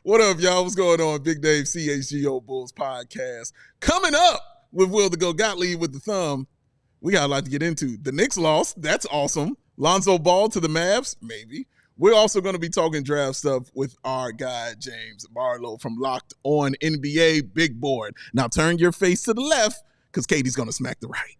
What up, y'all? What's going on? Big Dave, CHGO Bulls podcast. Coming up with Will the Go Gottlieb with the thumb. We got a lot to get into. The Knicks lost. That's awesome. Lonzo Ball to the Mavs? Maybe. We're also going to be talking draft stuff with our guy, James Barlowe from Locked On NBA Big Board. Now turn your face to the left because Katie's going to smack the right.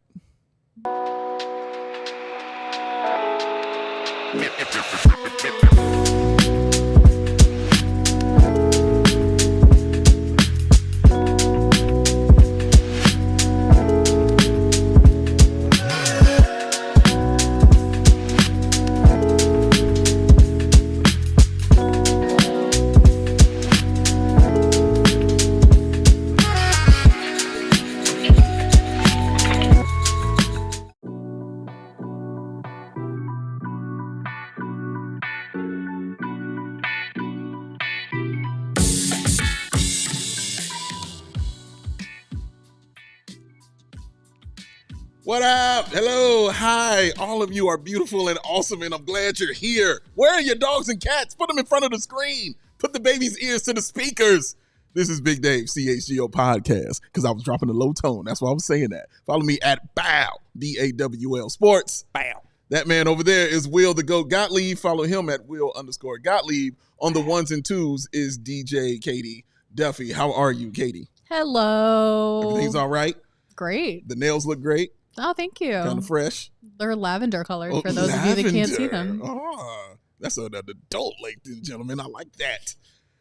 What up? Hello. Hi. All of you are beautiful and awesome, and I'm glad you're here. Where are your dogs and cats? Put them in front of the screen. Put the baby's ears to the speakers. This is Big Dave, CHGO podcast, because I was dropping a low tone. That's why I was saying that. Follow me at BAW, B-A-W-L Sports. BAW. That man over there is Will the Go Gottlieb. Follow him at Will_Gottlieb. On the ones and twos is DJ Katie Duffy. How are you, Katie? Hello. Everything's all right? Great. The nails look great? Oh, thank you. Kind of fresh. They're lavender colored for those of you that can't see them. Oh, that's an adult, ladies and gentlemen. I like that.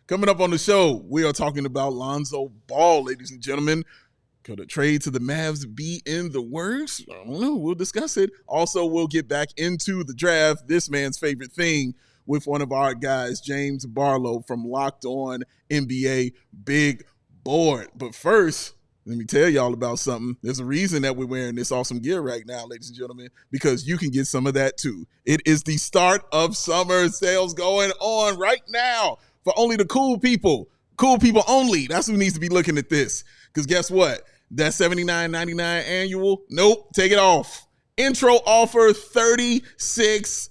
Coming up on the show, we are talking about Lonzo Ball, ladies and gentlemen. Could a trade to the Mavs be in the works? I don't know. We'll discuss it. Also, we'll get back into the draft, this man's favorite thing, with one of our guys, James Barlowe from Locked On NBA Big Board. But first, let me tell y'all about something. There's a reason that we're wearing this awesome gear right now, ladies and gentlemen, because you can get some of that too. It is the start of summer sales going on right now for only the cool people only. That's who needs to be looking at this. Because guess what? That $79.99 annual, nope, take it off. Intro offer, $36.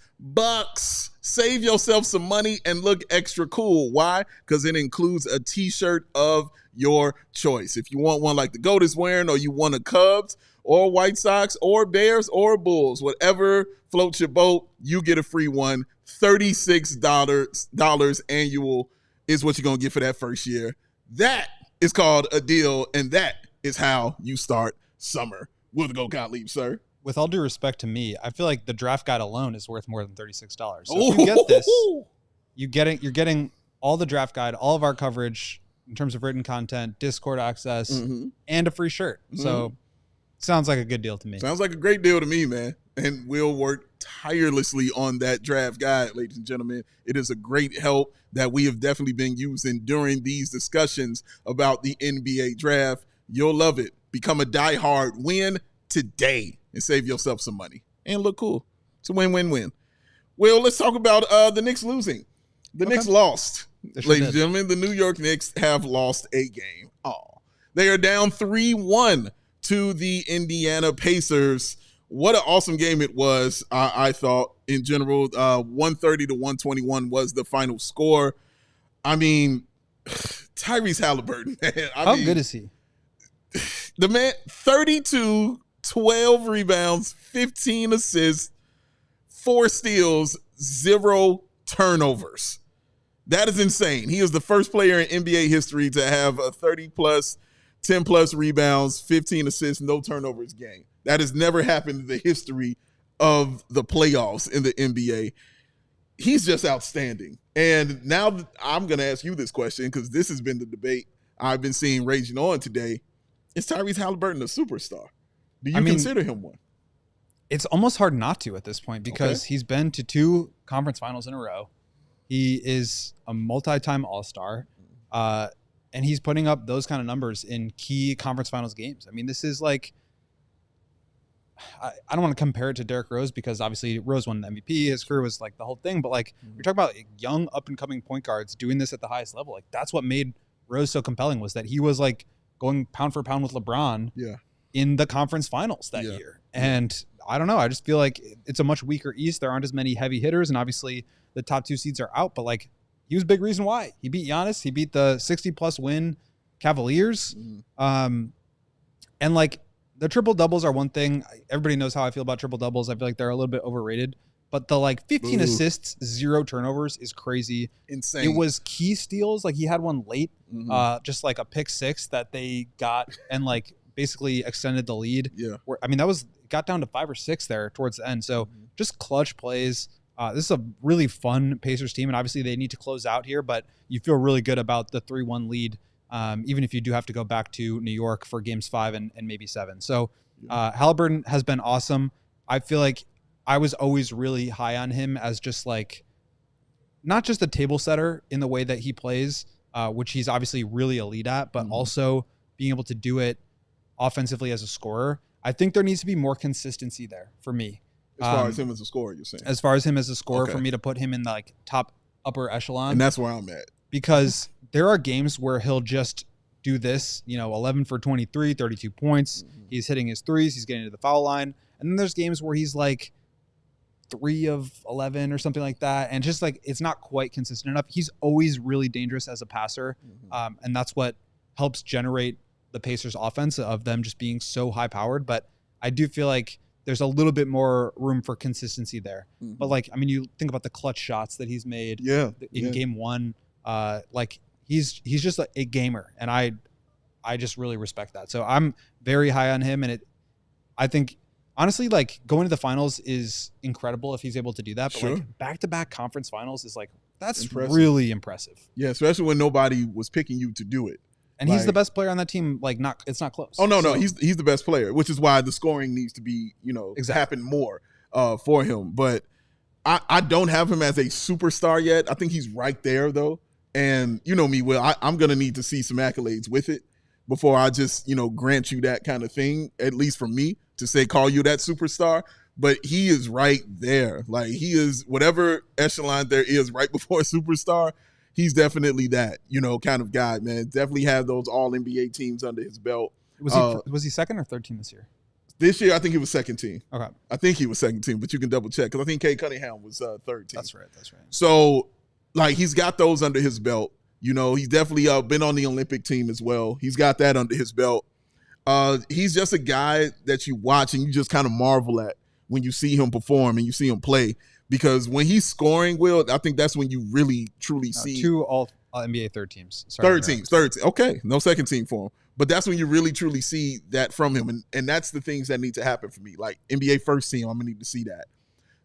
Save yourself some money and look extra cool. Why? Because it includes a t-shirt of your choice. If you want one like the GOAT is wearing, or you want a Cubs or White Sox or Bears or Bulls, whatever floats your boat, you get a free one. $36 annual is what you're going to get for that first year. That is called a deal, and that is how you start summer. Will the Go Gottlieb, sir. With all due respect to me, I feel like the draft guide alone is worth more than $36. So if you get this, you're getting all the draft guide, all of our coverage in terms of written content, Discord access, and a free shirt. So sounds like a good deal to me. Sounds like a great deal to me, man. And we'll work tirelessly on that draft guide, ladies and gentlemen. It is a great help that we have definitely been using during these discussions about the NBA draft. You'll love it. Become a diehard. Win today and save yourself some money and look cool. It's a win-win-win. Well, let's talk about the Knicks losing. The Knicks lost. Ladies and gentlemen, the New York Knicks have lost a game. They are down 3-1 to the Indiana Pacers. What an awesome game it was, I thought, in general. 130 to 121 was the final score. I mean, Tyrese Halliburton, man. How good is he? The man, 32, 12 rebounds, 15 assists, 4 steals, 0 turnovers. That is insane. He is the first player in NBA history to have a 30-plus, 10-plus rebounds, 15 assists, no turnovers game. That has never happened in the history of the playoffs in the NBA. He's just outstanding. And now I'm going to ask you this question because this has been the debate I've been seeing raging on today. Is Tyrese Halliburton a superstar? Do you consider him one? It's almost hard not to at this point because he's been to 2 conference finals in a row. He is a multi-time All-Star, and he's putting up those kind of numbers in key conference finals games. I mean, this is like I don't want to compare it to Derrick Rose because obviously Rose won the MVP. His career was like the whole thing. But like we're talking about young up-and-coming point guards doing this at the highest level. Like that's what made Rose so compelling was that he was like going pound for pound with LeBron in the conference finals that year. And I don't know. I just feel like it's a much weaker East. There aren't as many heavy hitters, and obviously the top 2 seeds are out. But like he was a big reason why. He beat Giannis. He beat the 60-plus win Cavaliers. And like the triple doubles are one thing. Everybody knows how I feel about triple doubles. I feel like they're a little bit overrated. But the like 15 assists, 0 turnovers is crazy. Insane. It was key steals. Like he had one late, just like a pick 6 that they got and like basically extended the lead. Yeah. I mean, got down to 5 or 6 there towards the end. So just clutch plays. This is a really fun Pacers team. And obviously they need to close out here, but you feel really good about the 3-1 lead. Even if you do have to go back to New York for games 5 and maybe 7. So Halliburton has been awesome. I feel like I was always really high on him as just like, not just a table setter in the way that he plays, which he's obviously really elite at, but also being able to do it offensively as a scorer. I think there needs to be more consistency there for me. As far as him as a scorer, you're saying? As far as him as a scorer, for me to put him in the like top upper echelon. And that's where I'm at. Because there are games where he'll just do this, 11 for 23, 32 points. He's hitting his threes. He's getting to the foul line. And then there's games where he's like 3 of 11 or something like that. And just like, it's not quite consistent enough. He's always really dangerous as a passer. And that's what helps generate the Pacers offense of them just being so high powered. But I do feel like there's a little bit more room for consistency there. But like, I mean, you think about the clutch shots that he's made in game 1, like he's just a gamer. And I just really respect that. So I'm very high on him. And I think, honestly, like going to the finals is incredible if he's able to do that. But like back-to-back conference finals is like, that's really impressive. Yeah, especially when nobody was picking you to do it. And he's the best player on that team. Like, it's not close. Oh, no, he's the best player, which is why the scoring needs to be, happen more for him. But I don't have him as a superstar yet. I think he's right there, though. And you know me, Will, I'm going to need to see some accolades with it before I just, grant you that kind of thing, at least for me, to say call you that superstar. But he is right there. Like, he is whatever echelon there is right before a superstar. He's definitely that, kind of guy, man. Definitely have those all NBA teams under his belt. Was he second or third team this year? This year, I think he was second team. Okay. I think he was second team, but you can double check because I think Kay Cunningham was third team. That's right. So, like, he's got those under his belt. He's definitely been on the Olympic team as well. He's got that under his belt. He's just a guy that you watch and you just kind of marvel at when you see him perform and you see him play. Because when he's scoring, Will, I think that's when you really, truly see. 2 all NBA third teams. Third teams. Okay, no second team for him. But that's when you really, truly see that from him. And that's the things that need to happen for me. Like NBA first team, I'm going to need to see that.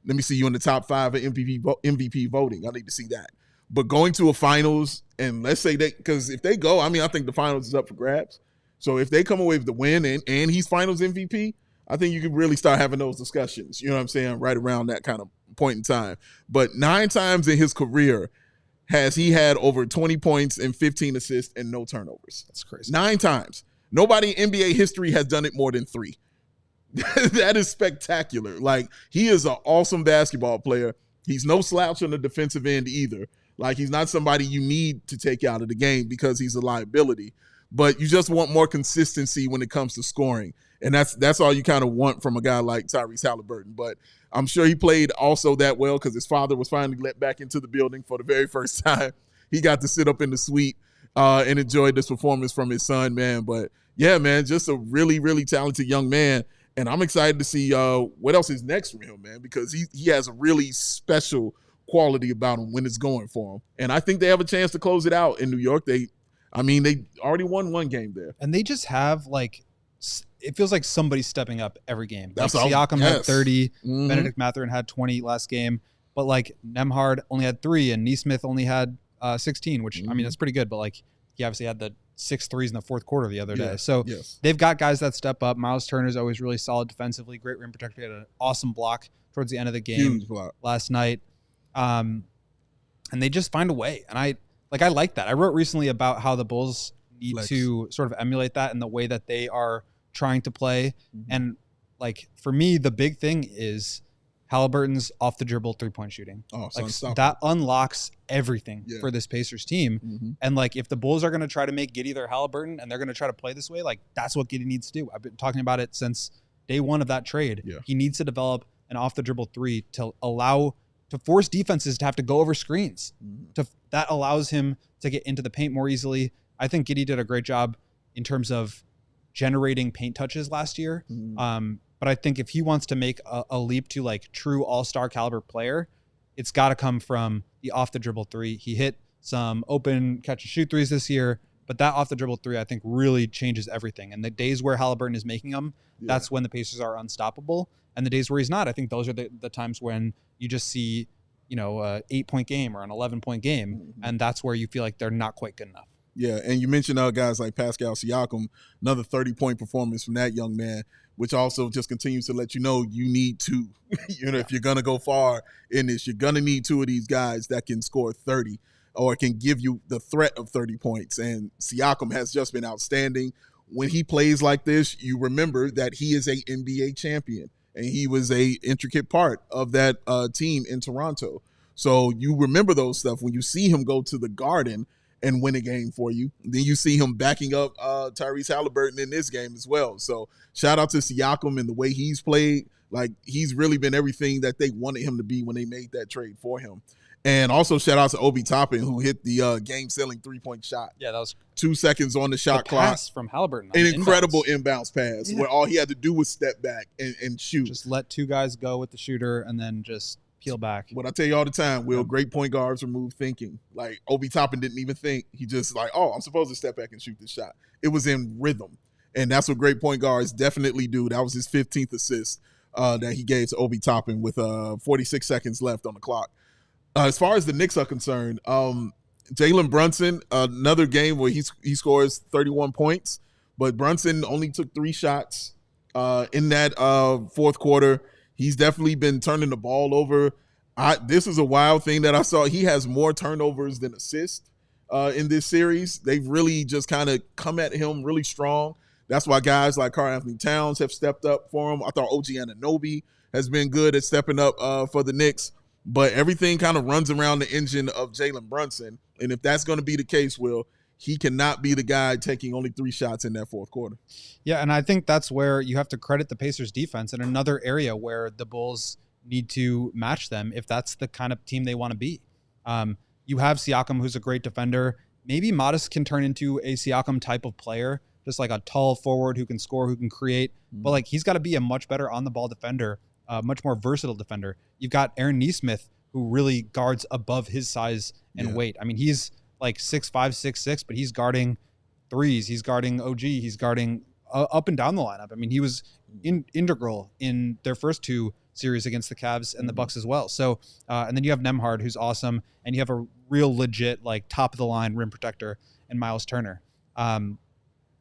Let me see you in the top 5 of MVP voting. I need to see that. But going to a finals, and let's say because if they go, I mean, I think the finals is up for grabs. So if they come away with the win and he's finals MVP, I think you could really start having those discussions. You know what I'm saying? Right around that kind of point in time. But 9 times in his career has he had over 20 points and 15 assists and no turnovers. That's crazy. 9 times. Nobody in NBA history has done it more than 3. That is spectacular. Like, he is an awesome basketball player. He's no slouch on the defensive end either. Like, he's not somebody you need to take out of the game because he's a liability. But you just want more consistency when it comes to scoring. And that's all you kind of want from a guy like Tyrese Halliburton. But I'm sure he played also that well because his father was finally let back into the building for the very first time. He got to sit up in the suite and enjoy this performance from his son, man. But, yeah, man, just a really, really talented young man. And I'm excited to see what else is next for him, man, because he has a really special quality about him when it's going for him. And I think they have a chance to close it out in New York. They already won 1 game there. And they just have, like, it feels like somebody's stepping up every game. That's like Siakam had 30, Benedict Mathurin had 20 last game, but like Nembhard only had 3 and Nesmith only had 16, which I mean, that's pretty good, but like he obviously had the 6 threes in the fourth quarter the other day. So they've got guys that step up. Miles Turner is always really solid defensively, great rim protector. He had an awesome block towards the end of the game last night. And they just find a way. And I like that. I wrote recently about how the Bulls need to sort of emulate that in the way that they are trying to play. And like for me, the big thing is Halliburton's off the dribble 3-point shooting. That unlocks everything for this Pacers team. And like if the Bulls are going to try to make Giddey their Halliburton and they're going to try to play this way, like that's what Giddey needs to do. I've been talking about it since day 1 of that trade. He needs to develop an off the dribble 3 to allow to force defenses to have to go over screens. That allows him to get into the paint more easily. I think Giddey did a great job in terms of generating paint touches last year. But I think if he wants to make a leap to like true all-star caliber player, it's got to come from the off the dribble three. He hit some open catch and shoot threes this year, but that off the dribble three, I think, really changes everything. And the days where Halliburton is making them, that's when the Pacers are unstoppable. And the days where he's not, I think those are the times when you just see, you know, a 8-point game or an 11-point game. And that's where you feel like they're not quite good enough. Yeah, and you mentioned guys like Pascal Siakam, another 30-point performance from that young man, which also just continues to let you know you need two. If you're going to go far in this, you're going to need two of these guys that can score 30 or can give you the threat of 30 points. And Siakam has just been outstanding. When he plays like this, you remember that he is a NBA champion, and he was a intricate part of that team in Toronto. So you remember those stuff when you see him go to the Garden and win a game for you. Then you see him backing up Tyrese Halliburton in this game as well. So shout out to Siakam and the way he's played. Like, he's really been everything that they wanted him to be when they made that trade for him. And also shout out to Obi Toppin, who hit the game-selling three-point shot. Yeah, that was 2 seconds on the shot clock. Pass from Halliburton. An incredible inbounds pass where all he had to do was step back and shoot. Just let two guys go with the shooter and then just peel back. What I tell you all the time, Will, great point guards remove thinking. Like, Obi Toppin didn't even think. He just like, oh, I'm supposed to step back and shoot this shot. It was in rhythm. And that's what great point guards definitely do. That was his 15th assist that he gave to Obi Toppin with 46 seconds left on the clock. As far as the Knicks are concerned, Jalen Brunson, another game where he scores 31 points, but Brunson only took 3 shots in that fourth quarter. He's definitely been turning the ball over. This is a wild thing that I saw. He has more turnovers than assists in this series. They've really just kind of come at him really strong. That's why guys like Karl-Anthony Towns have stepped up for him. I thought OG Anunoby has been good at stepping up for the Knicks. But everything kind of runs around the engine of Jalen Brunson. And if that's going to be the case, Will, he cannot be the guy taking only 3 shots in that fourth quarter. Yeah, and I think that's where you have to credit the Pacers defense in another area where the Bulls need to match them if that's the kind of team they want to be. You have Siakam, who's a great defender. Maybe Modest can turn into a Siakam type of player, just like a tall forward who can score, who can create. But like, he's got to be a much better on-the-ball defender, much more versatile defender. You've got Aaron Nesmith, who really guards above his size and weight. I mean, he's like 6'5", 6'6", but he's guarding threes. He's guarding OG. He's guarding up and down the lineup. I mean, he was integral in their first 2 series against the Cavs and the Bucks as well. So, and then you have Nembhard, who's awesome, and you have a real legit, like, top-of-the-line rim protector in Miles Turner. Even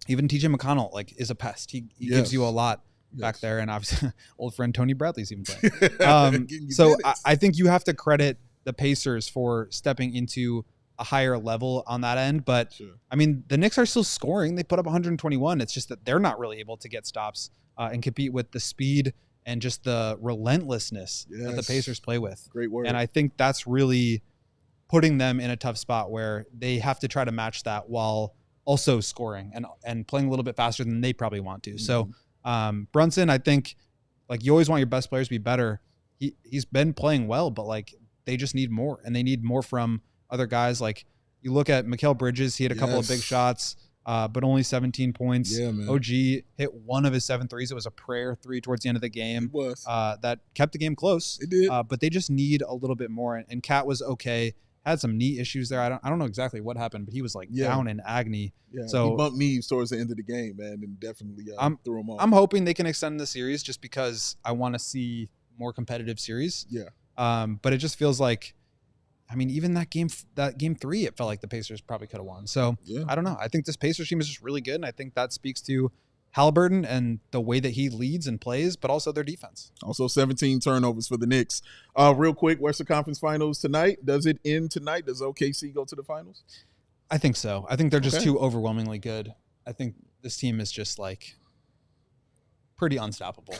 TJ McConnell, like, is a pest. He gives you a lot. Back there, and obviously old friend Tony Bradley's even playing. So I think you have to credit the Pacers for stepping into a higher level on that end. But I mean, the Knicks are still scoring. They put up 121. It's just that they're not really able to get stops and compete with the speed and just the relentlessness that the Pacers play with. Great work. And I think that's really putting them in a tough spot where they have to try to match that while also scoring and playing a little bit faster than they probably want to. So Brunson, I think, like, you always want your best players to be better. He's been playing well, but like, they just need more, and they need more from other guys. Like, you look at Mikal Bridges, he had a couple of big shots, but only 17 points. Yeah, man. OG hit 1 of his 7 threes. It was a prayer 3 towards the end of the game. It was. That kept the game close. It did. But they just need a little bit more. And Cat was okay. Had some knee issues there. I don't know exactly what happened, but he was like down in agony. Yeah, so he bumped knees towards the end of the game, man, and definitely threw him off. I'm hoping they can extend the series just because I want to see more competitive series. Yeah. But it just feels like, I mean, even that game 3, it felt like the Pacers probably could have won. So I don't know. I think this Pacers team is just really good, and I think that speaks to Halliburton and the way that he leads and plays, but also their defense. Also 17 turnovers for the Knicks. Real quick, Western Conference Finals tonight. Does it end tonight? Does OKC go to the finals? I think so. I think they're just too overwhelmingly good. I think this team is just like pretty unstoppable.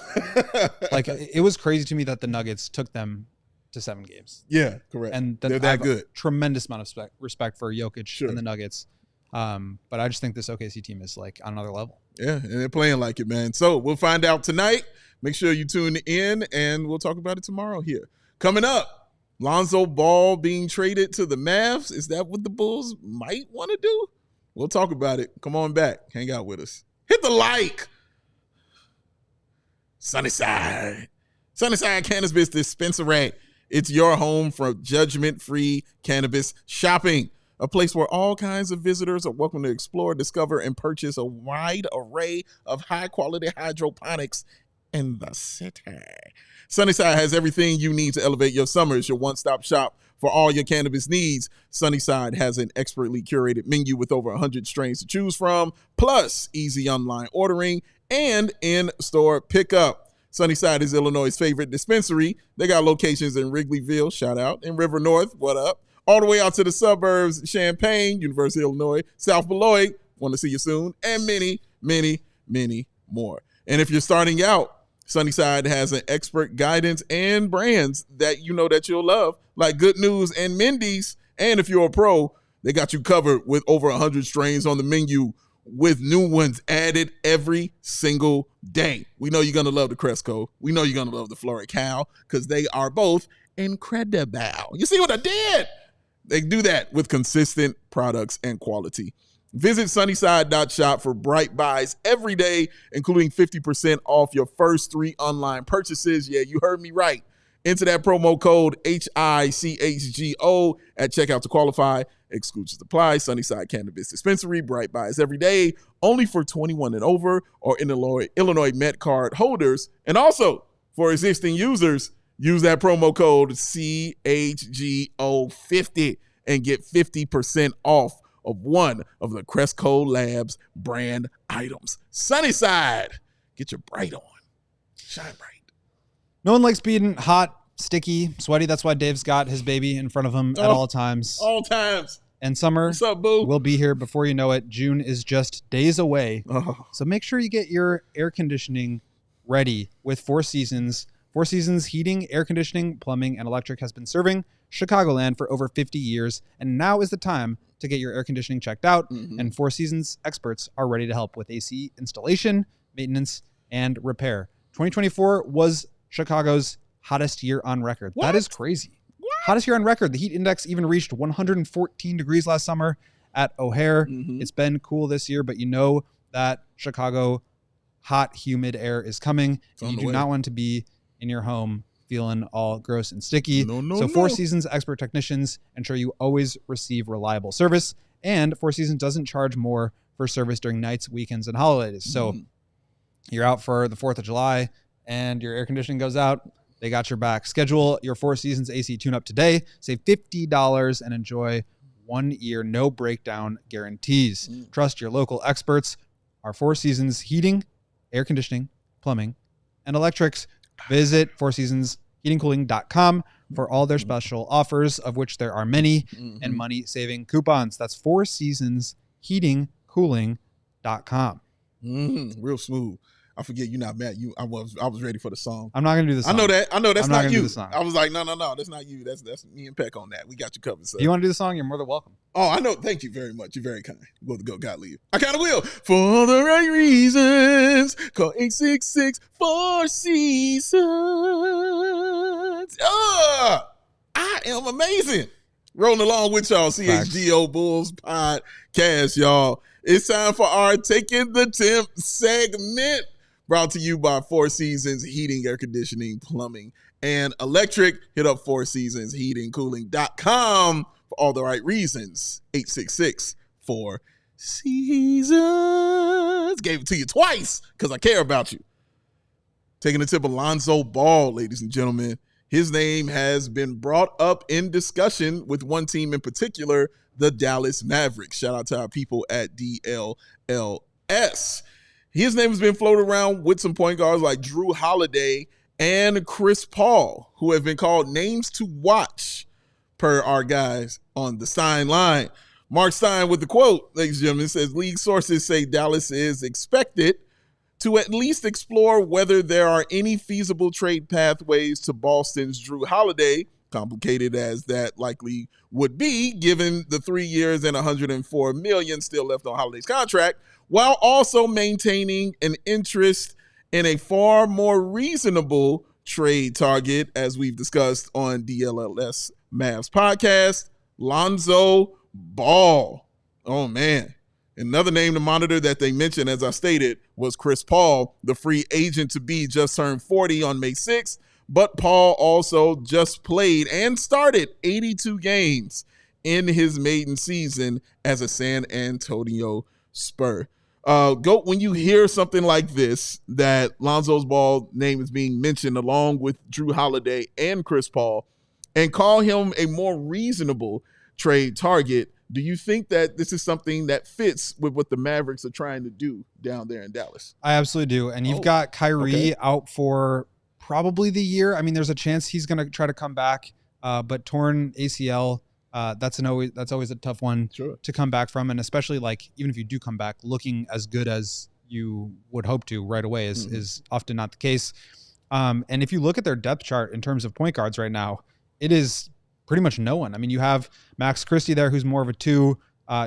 Like, it was crazy to me that the Nuggets took them to 7 games. Yeah, correct. And they're that good. Tremendous amount of respect for Jokic and the Nuggets. But I just think this OKC team is like on another level. Yeah, and they're playing like it, man. So we'll find out tonight. Make sure you tune in, and we'll talk about it tomorrow here. Coming up, Lonzo Ball being traded to the Mavs. Is that what the Bulls might want to do? We'll talk about it. Come on back. Hang out with us. Hit the like. Sunnyside Cannabis Dispensary. It's your home for judgment-free cannabis shopping. A place where all kinds of visitors are welcome to explore, discover, and purchase a wide array of high-quality hydroponics in the city. Sunnyside has everything you need to elevate your summer. It's your one-stop shop for all your cannabis needs. Sunnyside has an expertly curated menu with over 100 strains to choose from, plus easy online ordering and in-store pickup. Sunnyside is Illinois' favorite dispensary. They got locations in Wrigleyville, shout out, in River North, what up, all the way out to the suburbs, Champaign, University of Illinois, South Barlowe, want to see you soon, and many, many, many more. And if you're starting out, Sunnyside has an expert guidance and brands that you know that you'll love, like Good News and Mindy's. And if you're a pro, they got you covered with over 100 strains on the menu, with new ones added every single day. We know you're going to love the Cresco. We know you're going to love the Florical because they are both incredible. You see what I did? They do that with consistent products and quality. Visit sunnyside.shop for bright buys every day, including 50% off your first 3 online purchases. Yeah, you heard me right. Enter that promo code HICHGO at checkout to qualify. Exclusions apply. Sunnyside Cannabis Dispensary, bright buys every day, only for 21 and over or Illinois Met card holders. And also for existing users, use that promo code CHGO50 and get 50% off of one of the Cresco Labs brand items. Sunnyside, get your bright on. Shine bright. No one likes being hot, sticky, sweaty. That's why Dave's got his baby in front of him at all times. All times. And summer What's up, boo? will be here before you know it. June is just days away. Oh. So make sure you get your air conditioning ready with Four Seasons. Four Seasons Heating, Air Conditioning, Plumbing, and Electric has been serving Chicagoland for over 50 years. And now is the time to get your air conditioning checked out. And Four Seasons experts are ready to help with AC installation, maintenance, and repair. 2024 was Chicago's hottest year on record. What? That is crazy. What? Hottest year on record. The heat index even reached 114 degrees last summer at O'Hare. It's been cool this year, but you know that Chicago hot, humid air is coming. You do not want to be in your home feeling all gross and sticky. So Four Seasons expert technicians ensure you always receive reliable service, and Four Seasons doesn't charge more for service during nights, weekends, and holidays. So you're out for the 4th of July and your air conditioning goes out, they got your back. Schedule your Four Seasons AC tune-up today. Save $50 and enjoy 1 year no breakdown guarantees. Trust your local experts. Our Four Seasons Heating, Air Conditioning, Plumbing, and Electrics. Visit fourseasonsheatingcooling.com for all their special offers, of which there are many, and money-saving coupons. That's fourseasonsheatingcooling.com. Real smooth. I forget you're not mad. I was ready for the song. I'm not gonna do the song. I know that. That's I'm not not gonna you. do the song. I was like, no, that's not you. That's me and Peck on that. We got you covered, sir. If you want to do the song, you're more than welcome. Oh, I know. Thank you very much. You're very kind. Will the Goat Gottlieb. I kind of will. For the right reasons. Call 866 Four Seasons. I am amazing. Rolling along with y'all. CHGO Bulls podcast, y'all. It's time for our Taking the Temp segment. Brought to you by Four Seasons Heating, Air Conditioning, Plumbing, and Electric. Hit up fourseasonsheatingcooling.com for all the right reasons. 866 Four Seasons. Gave it to you twice because I care about you. Taking the tip of Lonzo Ball, ladies and gentlemen. His name has been brought up in discussion with one team in particular, the Dallas Mavericks. Shout out to our people at DLLS. His name has been floated around with some point guards like Drew Holiday and Chris Paul, who have been called names to watch per our guys on the Stein line. Mark Stein with the quote, ladies and gentlemen, says, league sources say Dallas is expected to at least explore whether there are any feasible trade pathways to Boston's Drew Holiday, complicated as that likely would be, given the 3 years and $104 million still left on Holiday's contract, while also maintaining an interest in a far more reasonable trade target, as we've discussed on DLLS Mavs podcast, Lonzo Ball. Oh, man. Another name to monitor that they mentioned, as I stated, was Chris Paul, the free agent to be, just turned 40 on May 6th. But Paul also just played and started 82 games in his maiden season as a San Antonio Spur. Goat, when you hear something like this, that Lonzo Ball name is being mentioned along with Drew Holiday and Chris Paul, and call him a more reasonable trade target, do you think that this is something that fits with what the Mavericks are trying to do down there in Dallas? I absolutely do. And you've got Kyrie out for probably the year. I mean, there's a chance he's going to try to come back, but torn ACL, that's always a tough one to come back from. And especially, like, even if you do come back, looking as good as you would hope to right away is often not the case. And if you look at their depth chart in terms of point guards right now, it is pretty much no one. I mean, you have Max Christie there, who's more of a 2.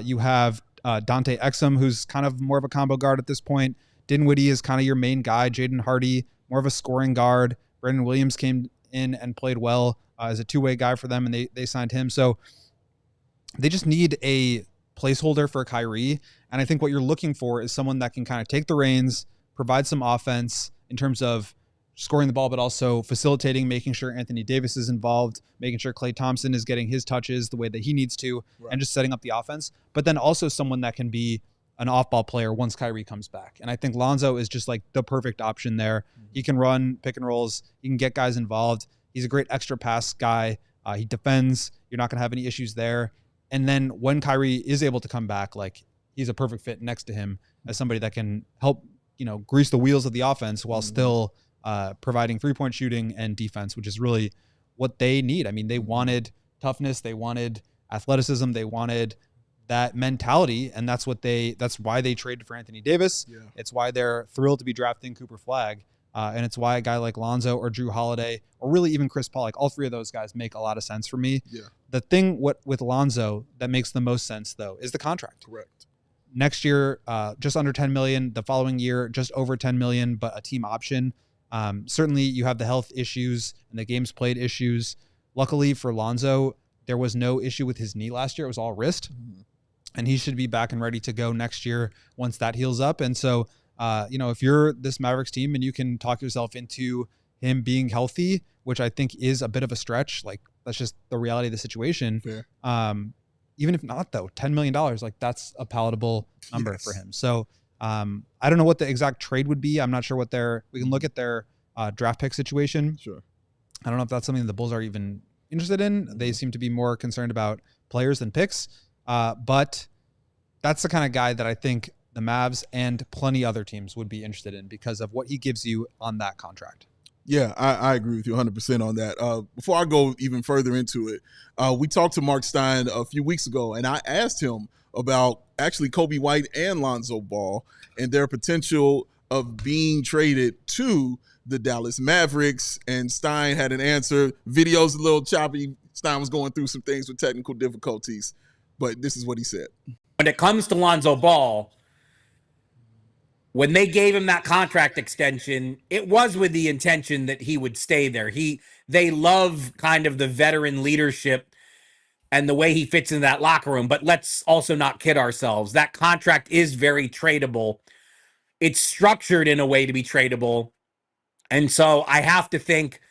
You have Dante Exum, who's kind of more of a combo guard at this point. Dinwiddie is kind of your main guy. Jaden Hardy, more of a scoring guard. Brandon Williams came in and played well as a two-way guy for them, and they signed him. So they just need a placeholder for Kyrie. And I think what you're looking for is someone that can kind of take the reins, provide some offense in terms of scoring the ball, but also facilitating, making sure Anthony Davis is involved, making sure Klay Thompson is getting his touches the way that he needs to, and just setting up the offense. But then also someone that can be an off-ball player once Kyrie comes back. And I think Lonzo is just like the perfect option there. He can run pick and rolls. He can get guys involved. He's a great extra pass guy. He defends. You're not going to have any issues there. And then when Kyrie is able to come back, like, he's a perfect fit next to him as somebody that can help, grease the wheels of the offense while still providing three-point shooting and defense, which is really what they need. I mean, they wanted toughness, they wanted athleticism, they wanted that mentality, and that's why they traded for Anthony Davis. Yeah. It's why they're thrilled to be drafting Cooper Flagg, and it's why a guy like Lonzo or Drew Holiday, or really even Chris Paul, like all three of those guys make a lot of sense for me. Yeah. The thing with Lonzo that makes the most sense, though, is the contract. Correct. Next year, just under $10 million. The following year, just over $10 million, but a team option. Certainly you have the health issues and the games played issues. Luckily for Lonzo, there was no issue with his knee last year. It was all wrist. And he should be back and ready to go next year once that heals up. And so, if you're this Mavericks team and you can talk yourself into him being healthy, which I think is a bit of a stretch, like, that's just the reality of the situation. Fair. Even if not, though, $10 million, like, that's a palatable number for him. So I don't know what the exact trade would be. I'm not sure we can look at their draft pick situation. Sure. I don't know if that's something the Bulls are even interested in. They seem to be more concerned about players than picks. But that's the kind of guy that I think the Mavs and plenty other teams would be interested in because of what he gives you on that contract. Yeah, I agree with you 100% on that. Before I go even further into it, we talked to Mark Stein a few weeks ago, and I asked him about actually Kobe White and Lonzo Ball and their potential of being traded to the Dallas Mavericks, and Stein had an answer. Video's a little choppy. Stein was going through some things with technical difficulties, but this is what he said. When it comes to Lonzo Ball, when they gave him that contract extension, it was with the intention that he would stay there. They love kind of the veteran leadership and the way he fits in that locker room. But let's also not kid ourselves. That contract is very tradable. It's structured in a way to be tradable. And so I have to think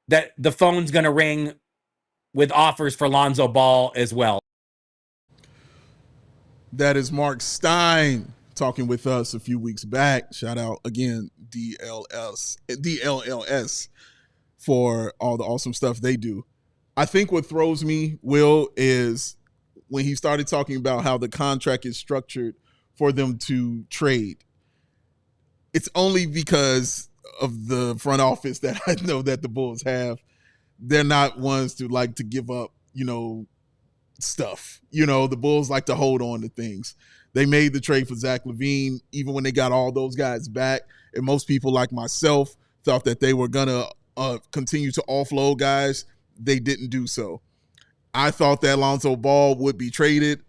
that the phone's going to ring with offers for Lonzo Ball as well. That is Mark Stein talking with us a few weeks back. Shout out again, DLLS, for all the awesome stuff they do. I think what throws me, Will, is when he started talking about how the contract is structured for them to trade. It's only because of the front office that I know that the Bulls have. They're not ones to like to give up, stuff. The Bulls like to hold on to things. They made the trade for Zach LaVine, even when they got all those guys back. And most people like myself thought that they were going to continue to offload guys. They didn't do so. I thought that Lonzo Ball would be traded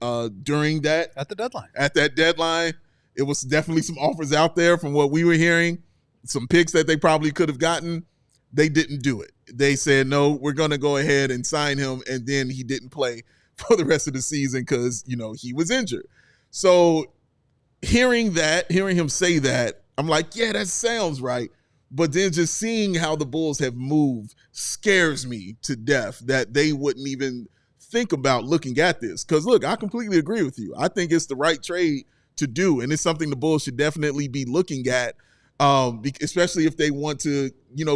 during that. At the deadline. At that deadline. It was definitely some offers out there from what we were hearing. Some picks that they probably could have gotten. they didn't do it. They said, no, we're going to go ahead and sign him. And then he didn't play for the rest of the season because, he was injured. So hearing him say that, I'm like, yeah, that sounds right. But then just seeing how the Bulls have moved scares me to death that they wouldn't even think about looking at this. Because, look, I completely agree with you. I think it's the right trade to do, and it's something the Bulls should definitely be looking at, especially if they want to,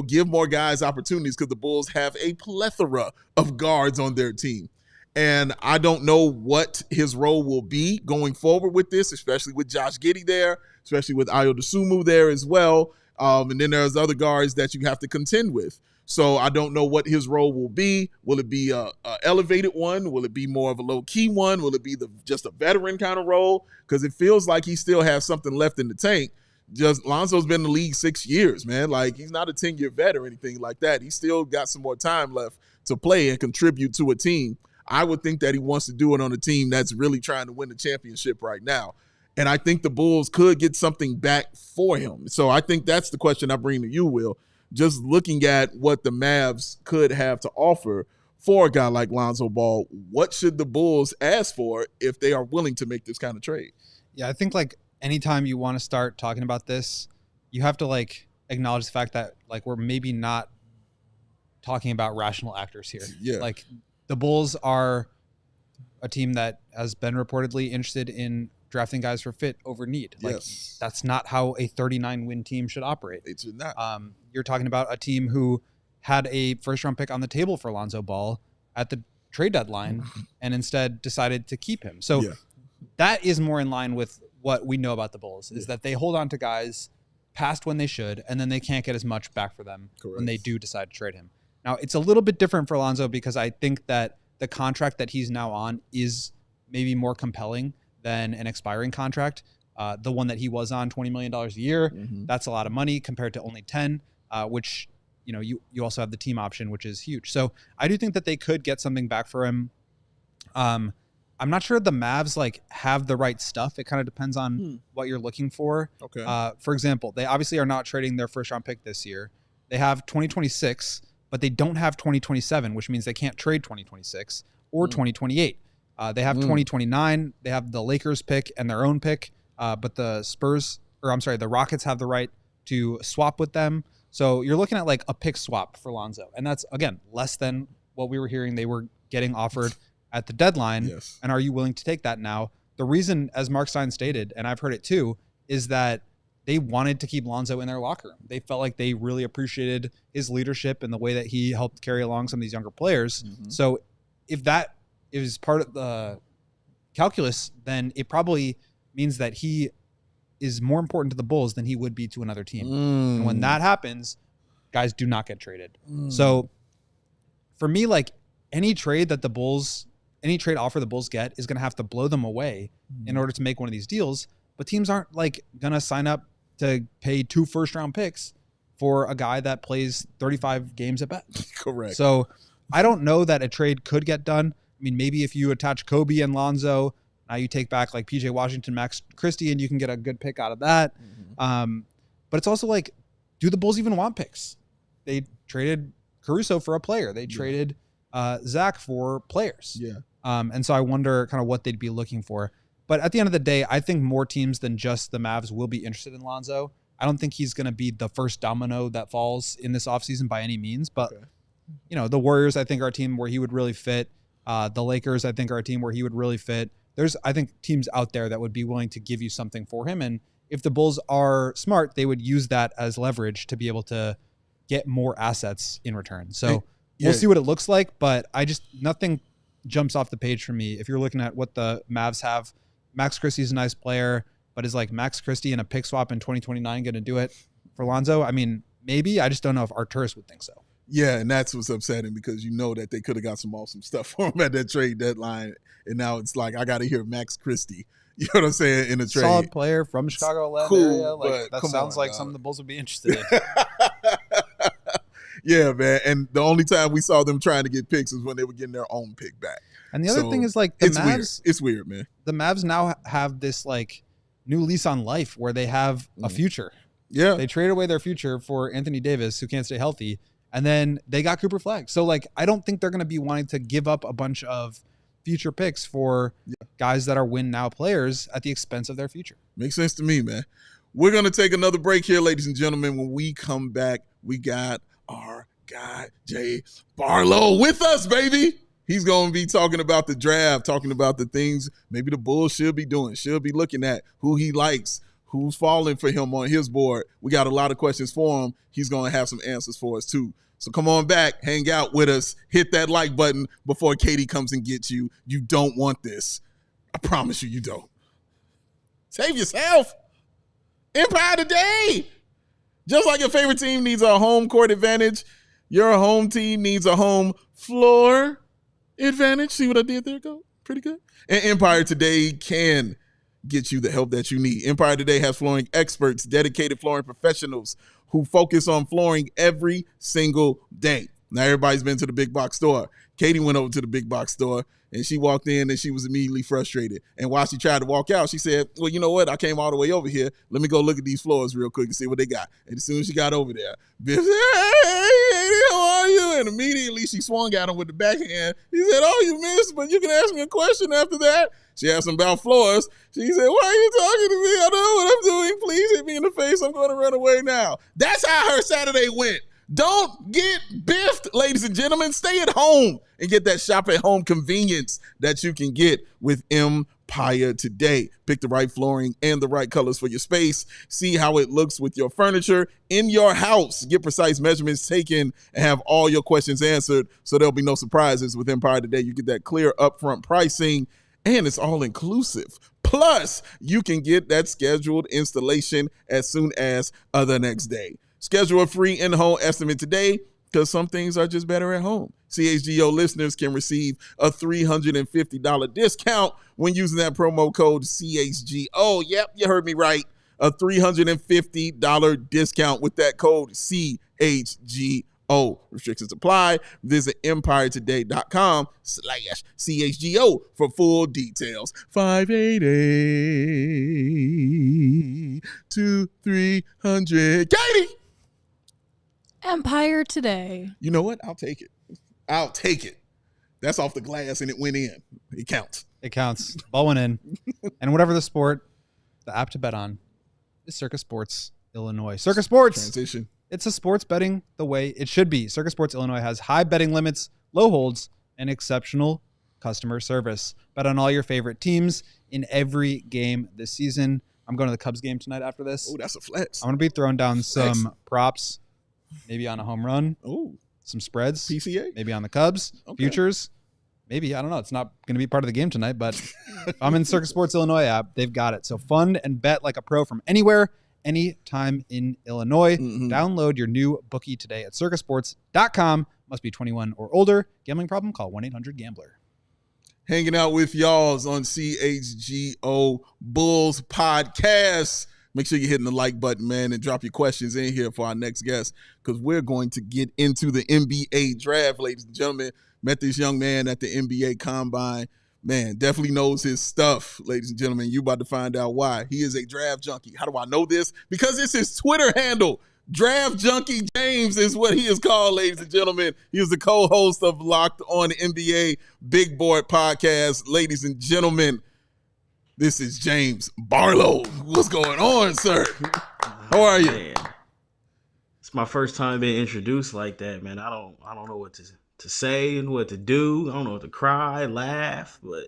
give more guys opportunities, because the Bulls have a plethora of guards on their team. And I don't know what his role will be going forward with this, especially with Josh Giddey there, especially with Ayo Dosunmu there as well. And then there's other guards that you have to contend with. So I don't know what his role will be. Will it be a elevated one? Will it be more of a low-key one? Will it be just a veteran kind of role? Because it feels like he still has something left in the tank. Just Lonzo's been in the league 6 years, man. Like, he's not a 10-year vet or anything like that. He's still got some more time left to play and contribute to a team. I would think that he wants to do it on a team that's really trying to win the championship right now. And I think the Bulls could get something back for him. So I think that's the question I bring to you, Will. Just looking at what the Mavs could have to offer for a guy like Lonzo Ball, what should the Bulls ask for if they are willing to make this kind of trade? Yeah, I think anytime you want to start talking about this, you have to acknowledge the fact that we're maybe not talking about rational actors here. Yeah. The Bulls are a team that has been reportedly interested in drafting guys for fit over need. Yes. That's not how a 39-win team should operate. It should not. You're talking about a team who had a first-round pick on the table for Lonzo Ball at the trade deadline and instead decided to keep him. So that is more in line with what we know about the Bulls, is that they hold on to guys past when they should, and then they can't get as much back for them when they do decide to trade him. Now, it's a little bit different for Lonzo because I think that the contract that he's now on is maybe more compelling than an expiring contract. The one that he was on, $20 million a year, that's a lot of money compared to only 10, which, you also have the team option, which is huge. So I do think that they could get something back for him. I'm not sure the Mavs have the right stuff. It kind of depends on what you're looking for. Okay. For example, they obviously are not trading their first round pick this year. They have 2026, but they don't have 2027, which means they can't trade 2026 or 2028. They have 2029. They have the Lakers pick and their own pick, but the Rockets have the right to swap with them. So you're looking at a pick swap for Lonzo. And that's, again, less than what we were hearing they were getting offered at the deadline. Yes. And are you willing to take that now? The reason, as Mark Stein stated, and I've heard it too, is that they wanted to keep Lonzo in their locker room. They felt like they really appreciated his leadership and the way that he helped carry along some of these younger players. So if that is part of the calculus, then it probably means that he is more important to the Bulls than he would be to another team. And when that happens, guys do not get traded. So for me, any trade offer the Bulls get is going to have to blow them away in order to make one of these deals. But teams aren't going to sign up to pay 2 first-round picks for a guy that plays 35 games at best. Correct. So I don't know that a trade could get done. I mean, maybe if you attach Kobe and Lonzo, now you take back PJ Washington, Max Christie, and you can get a good pick out of that. But it's also do the Bulls even want picks? They traded Caruso for a player. They traded Zach for players. Yeah. And so I wonder kind of what they'd be looking for. But at the end of the day, I think more teams than just the Mavs will be interested in Lonzo. I don't think he's going to be the first domino that falls in this offseason by any means. But, the Warriors, I think, are a team where he would really fit. The Lakers, I think, are a team where he would really fit. There's, I think, teams out there that would be willing to give you something for him. And if the Bulls are smart, they would use that as leverage to be able to get more assets in return. So we'll see what it looks like. But nothing jumps off the page for me. If you're looking at what the Mavs have, Max Christie's a nice player, but is Max Christie and a pick swap in 2029 going to do it for Lonzo? I mean, maybe. I just don't know if Arturis would think so. Yeah, and that's what's upsetting because that they could have got some awesome stuff for him at that trade deadline. And now it's I got to hear Max Christie. You know what I'm saying? In a trade. Solid player from Chicago area. That sounds like something the Bulls would be interested in. Yeah, man. And the only time we saw them trying to get picks was when they were getting their own pick back. And the other thing is the it's Mavs. Weird. It's weird, man. The Mavs now have this new lease on life where they have a future. Yeah. They trade away their future for Anthony Davis, who can't stay healthy. And then they got Cooper Flag. So, like, I don't think they're going to be wanting to give up a bunch of future picks for guys that are win now players at the expense of their future. Makes sense to me, man. We're going to take another break here, ladies and gentlemen. When we come back, we got our guy, Jay Barlowe, with us, baby. He's going to be talking about the draft, talking about the things maybe the Bulls should be doing, should be looking at, who he likes, who's falling for him on his board. We got a lot of questions for him. He's going to have some answers for us, too. So come on back, hang out with us, hit that like button before Katie comes and gets you. You don't want this. I promise you, you don't. Save yourself. Empire today. Just like your favorite team needs a home court advantage, your home team needs a home floor advantage. See what I did there, go? Pretty good. And Empire Today can get you the help that you need. Empire Today has flooring experts, dedicated flooring professionals who focus on flooring every single day. Now, everybody's been to the big box store. Katie went over to the big box store, and she walked in, and she was immediately frustrated. And while she tried to walk out, she said, well, you know what? I came all the way over here. Let me go look at these floors real quick and see what they got. And as soon as she got over there, Biff said, hey, how are you? And immediately she swung at him with the backhand. He said, oh, you missed, but you can ask me a question after that. She asked him about floors. She said, why are you talking to me? I know what I'm doing. Please hit me in the face. I'm going to run away now. That's how her Saturday went. Don't get biffed, ladies and gentlemen. Stay at home and get that shop at home convenience that you can get with Empire Today. Pick the right flooring and the right colors for your space. See how it looks with your furniture in your house. Get precise measurements taken and have all your questions answered so there'll be no surprises with Empire Today. You get that clear upfront pricing and it's all inclusive. Plus, you can get that scheduled installation as soon as the next day. Schedule a free in-home estimate today because some things are just better at home. CHGO listeners can receive a $350 discount when using that promo code CHGO. Yep, you heard me right. A $350 discount with that code CHGO. Restrictions apply. Visit empiretoday.com/CHGO for full details. 588-2300. Katie! Empire Today. You know what? I'll take it. I'll take it. That's off the glass and it went in. It counts. It counts. Ball went in. And whatever the sport, the app to bet on is Circus Sports Illinois. Circus Sports. Transition. It's a sports betting the way it should be. Circus Sports Illinois has high betting limits, low holds, and exceptional customer service. Bet on all your favorite teams in every game this season. I'm going to the Cubs game tonight after this. Oh, that's a flex. I'm going to be throwing down some props, maybe on a home run. Oh, some spreads. PCA? Maybe on the Cubs. Okay. Futures. Maybe. I don't know. It's not going to be part of the game tonight, but if I'm in Circus Sports Illinois app, they've got it. So fund and bet like a pro from anywhere, anytime in Illinois. Download your new bookie today at circusports.com. Must be 21 or older. Gambling problem? Call 1-800-GAMBLER. Hanging out with y'all on CHGO Bulls Podcast. Make sure you're hitting the like button, man, and drop your questions in here for our next guest because we're going to get into the NBA draft, ladies and gentlemen. Met this young man at the NBA Combine. Man, definitely knows his stuff, ladies and gentlemen. You about to find out why. He is a draft junkie. How do I know this? Because it's his Twitter handle. Draft Junkie James is what he is called, ladies and gentlemen. He is the co-host of Locked On NBA Big Board Podcast. Ladies and gentlemen, this is James Barlowe. What's going on, sir? How are you? Man, it's my first time being introduced like that, man. I don't know what to say and what to do. I don't know what to cry, laugh, but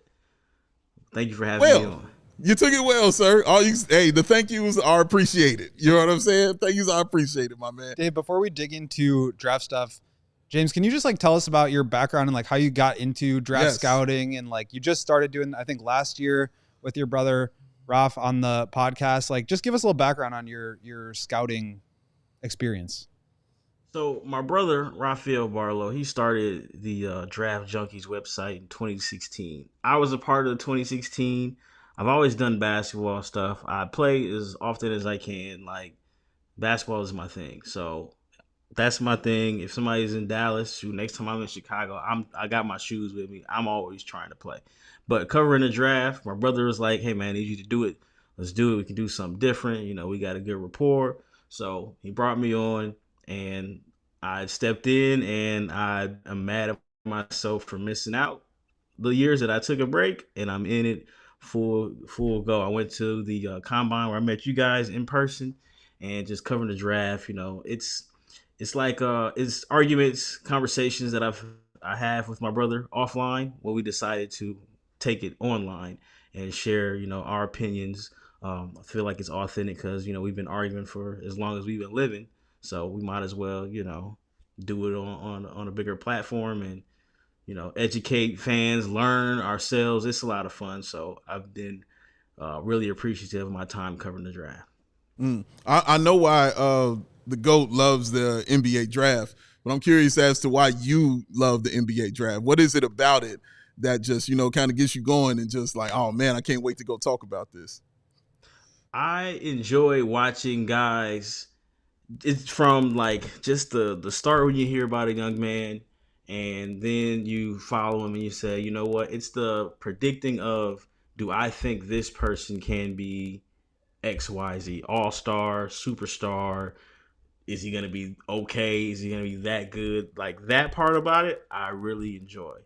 thank you for having me on. You took it well, sir. The thank yous are appreciated. You know what I'm saying? Thank yous are appreciated, my man. Dave, before we dig into draft stuff, James, can you just tell us about your background and how you got into draft scouting and you just started doing, I think last year with your brother Raf on the podcast. Just give us a little background on your scouting experience. So my brother, Raphael Barlowe, he started the Draft Junkies website in 2016. I was a part of the 2016. I've always done basketball stuff. I play as often as I can. Basketball is my thing. So that's my thing. If somebody's in Dallas, next time I'm in Chicago, I got my shoes with me. I'm always trying to play. But covering the draft, my brother was like, hey, man, I need you to do it. Let's do it. We can do something different. We got a good rapport. So he brought me on. And I stepped in, and I am mad at myself for missing out the years that I took a break, and I'm in it full go. I went to the combine where I met you guys in person, and just covering the draft. It's like it's arguments, conversations that I have with my brother offline. When we decided to take it online and share, our opinions. I feel like it's authentic because we've been arguing for as long as we've been living, so we might as well do it on a bigger platform and educate fans, learn ourselves. It's a lot of fun. So I've been really appreciative of my time covering the draft. I know why the GOAT loves the NBA draft, but I'm curious as to why you love the NBA draft. What is it about it that just, kind of gets you going and just like, oh man, I can't wait to go talk about this? I enjoy watching guys. It's from like just the start when you hear about a young man, and then you follow him and you say, you know what? It's the predicting of, do I think this person can be XYZ, all-star, superstar? Is he gonna be okay? Is he gonna be that good? Like that part about it, I really enjoy.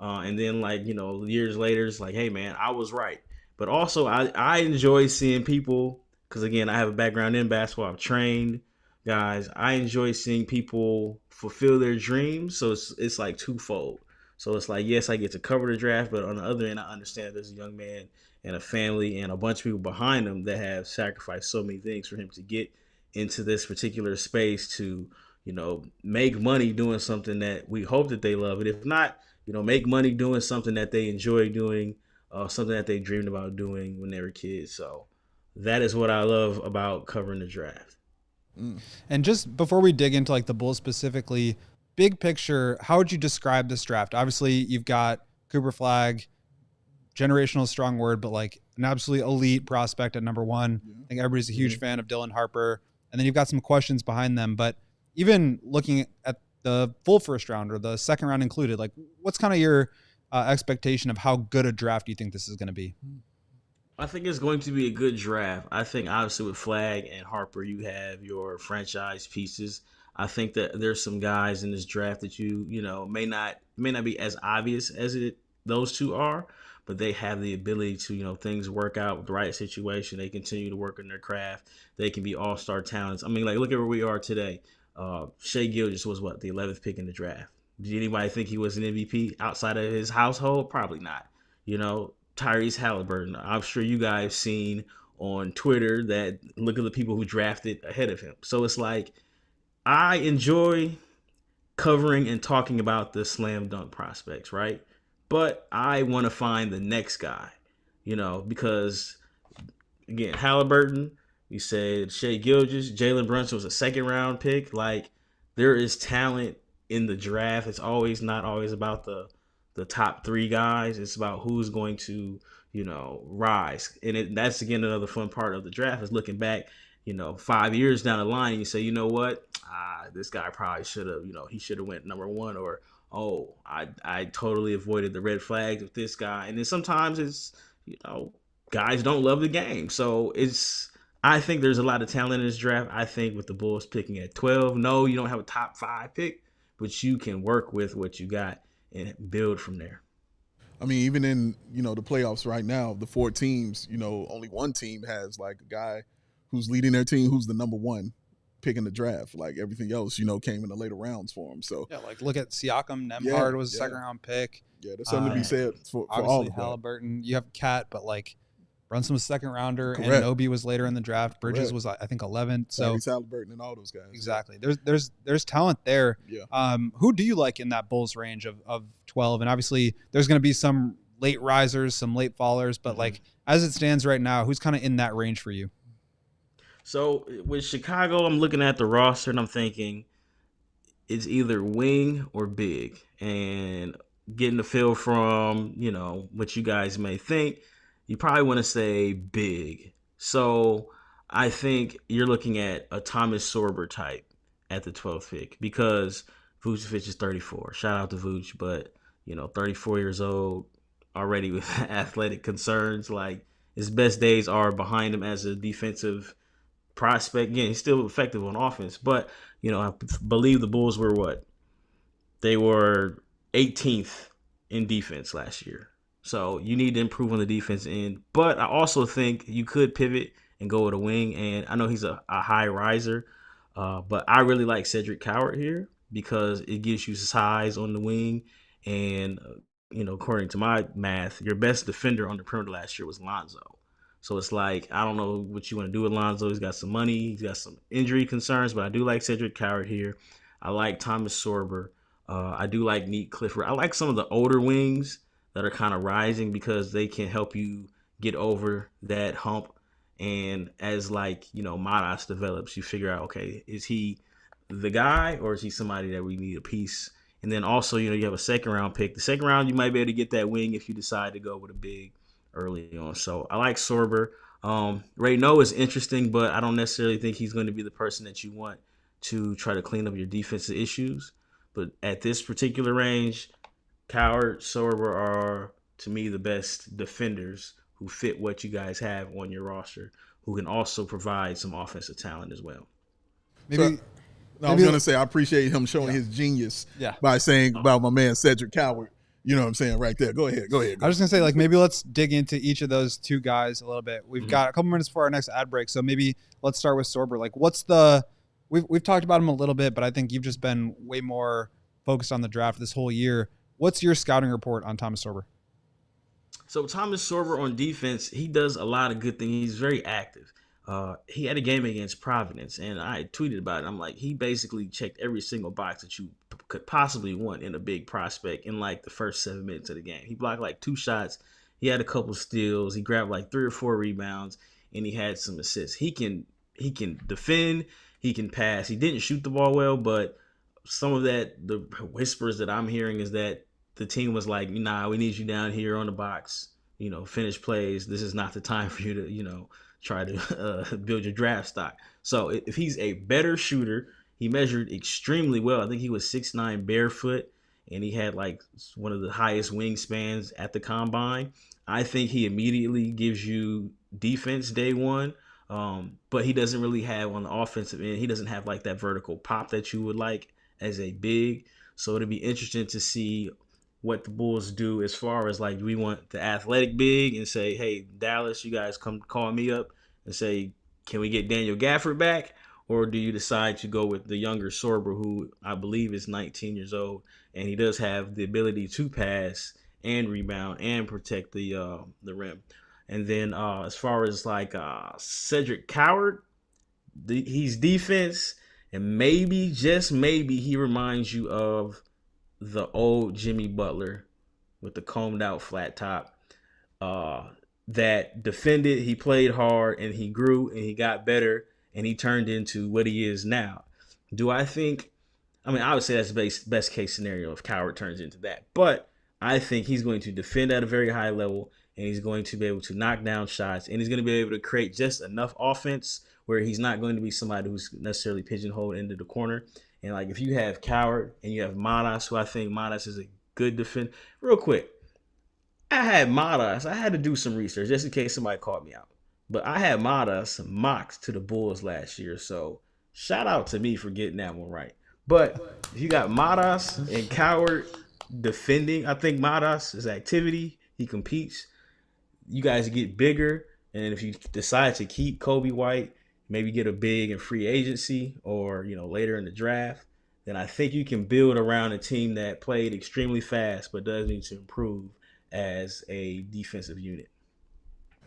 And then like years later, it's like, hey man, I was right. But also, I enjoy seeing people, because again, I have a background in basketball. I've trained guys. I enjoy seeing people fulfill their dreams. So it's like twofold. So it's like, yes, I get to cover the draft, but on the other end, I understand there's a young man and a family and a bunch of people behind him that have sacrificed so many things for him to get into this particular space to, make money doing something that we hope that they love. And if not, make money doing something that they enjoy doing, something that they dreamed about doing when they were kids. So that is what I love about covering the draft. And just before we dig into like the Bulls specifically, big picture, how would you describe this draft? Obviously, you've got Cooper Flagg, generational strong word, but like an absolutely elite prospect at number one. Yeah. I think everybody's a huge fan of Dylan Harper. And then you've got some questions behind them. But even looking at the full first round or the second round included, like what's kind of your expectation of how good a draft do you think this is going to be? I think it's going to be a good draft. I think obviously with Flagg and Harper, you have your franchise pieces. I think that there's some guys in this draft that may not be as obvious as those two are, but they have the ability to things work out with the right situation. They continue to work on their craft. They can be all-star talents. I mean, like look at where we are today. Shai Gilgeous was the 11th pick in the draft. Did anybody think he was an MVP outside of his household? Probably not. Tyrese Halliburton, I'm sure you guys seen on Twitter that look at the people who drafted ahead of him. So it's like, I enjoy covering and talking about the slam dunk prospects, right? But I want to find the next guy, because again, Halliburton, you said Shai Gilgeous, Jalen Brunson was a second round pick. Like there is talent in the draft. It's not always about the top three guys. It's about who's going to, rise. And that's, again, another fun part of the draft is looking back, 5 years down the line and you say, you know what? This guy probably should have, he should have went number one, or, oh, I totally avoided the red flags with this guy. And then sometimes it's, guys don't love the game. So I think there's a lot of talent in this draft. I think with the Bulls picking at 12, no, you don't have a top 5 pick, but you can work with what you got and build from there. I mean, even in, the playoffs right now, the 4 teams, only one team has like a guy who's leading their team who's the number one pick in the draft. Like everything else, came in the later rounds for him. So yeah, like look at Siakam. Nembhard was a second round pick. Yeah, there's something to be said for all of that. Halliburton. You have Cat, but like Brunson was second rounder, Correct. and Nobi was later in the draft. Bridges was, I think, 11th. So Halliburton and all those guys. Exactly. There's talent there. Yeah. Who do you like in that Bulls range of 12? And obviously, there's going to be some late risers, some late fallers, but like as it stands right now, who's kind of in that range for you? So with Chicago, I'm looking at the roster and I'm thinking it's either wing or big, and getting the feel from what you guys may think. You probably want to say big. So I think you're looking at a Thomas Sorber type at the 12th pick, because Vucevic is 34. Shout out to Vuce, but 34 years old, already with athletic concerns. Like his best days are behind him as a defensive prospect. Again, he's still effective on offense, but I believe the Bulls were what? They were 18th in defense last year. So you need to improve on the defense end. But I also think you could pivot and go with a wing. And I know he's a high riser, but I really like Cedric Coward here because it gives you size on the wing. And, according to my math, your best defender on the perimeter last year was Lonzo. So it's like, I don't know what you want to do with Lonzo. He's got some money. He's got some injury concerns, but I do like Cedric Coward here. I like Thomas Sorber. I do like Neat Clifford. I like some of the older wings that are kind of rising because they can help you get over that hump. And as Madas develops, you figure out, okay, is he the guy or is he somebody that we need a piece? And then also, you have a second round pick. The second round, you might be able to get that wing if you decide to go with a big early on. So I like Sorber. Rayno is interesting, but I don't necessarily think he's going to be the person that you want to try to clean up your defensive issues. But at this particular range, Coward, Sorber are, to me, the best defenders who fit what you guys have on your roster, who can also provide some offensive talent as well. I was going to say, I appreciate him showing his genius by saying about my man Cedric Coward. You know what I'm saying right there. Go ahead. I was just going to say, maybe let's dig into each of those two guys a little bit. We've got a couple minutes before our next ad break, so maybe let's start with Sorber. We've talked about him a little bit, but I think you've just been way more focused on the draft this whole year. What's your scouting report on Thomas Sorber? So Thomas Sorber on defense, he does a lot of good things. He's very active. He had a game against Providence, and I tweeted about it. I'm like, he basically checked every single box that you could possibly want in a big prospect in the first 7 minutes of the game. He blocked 2 shots. He had a couple steals. He grabbed 3 or 4 rebounds, and he had some assists. He can defend. He can pass. He didn't shoot the ball well, but some of the whispers that I'm hearing is that the team was like, nah, we need you down here on the box, finish plays. This is not the time for you to, try to build your draft stock. So if he's a better shooter, he measured extremely well. I think he was 6'9" barefoot, and he had one of the highest wingspans at the combine. I think he immediately gives you defense day one. But he doesn't really have on the offensive end. He doesn't have that vertical pop that you would like as a big. So it'll be interesting to see what the Bulls do as far as do we want the athletic big and say, hey, Dallas, you guys come call me up and say, can we get Daniel Gafford back? Or do you decide to go with the younger Sorber, who I believe is 19 years old, and he does have the ability to pass and rebound and protect the rim. And then as far as Cedric Coward, he's defense, and maybe, just maybe, he reminds you of the old Jimmy Butler with the combed out flat top that defended, he played hard, and he grew, and he got better, and he turned into what he is now. Do I think, I would say that's the best case scenario if Coward turns into that. But I think he's going to defend at a very high level, and he's going to be able to knock down shots, and he's going to be able to create just enough offense where he's not going to be somebody who's necessarily pigeonholed into the corner. And if you have Coward and you have Madas, who I think Madas is a good defender. Real quick, I had Madas. I had to do some research just in case somebody called me out. But I had Madas mocked to the Bulls last year, so shout out to me for getting that one right. But if you got Madas and Coward defending, I think Madas, his activity, he competes. You guys get bigger, and if you decide to keep Kobe White, maybe get a big in free agency or later in the draft, then I think you can build around a team that played extremely fast but does need to improve as a defensive unit.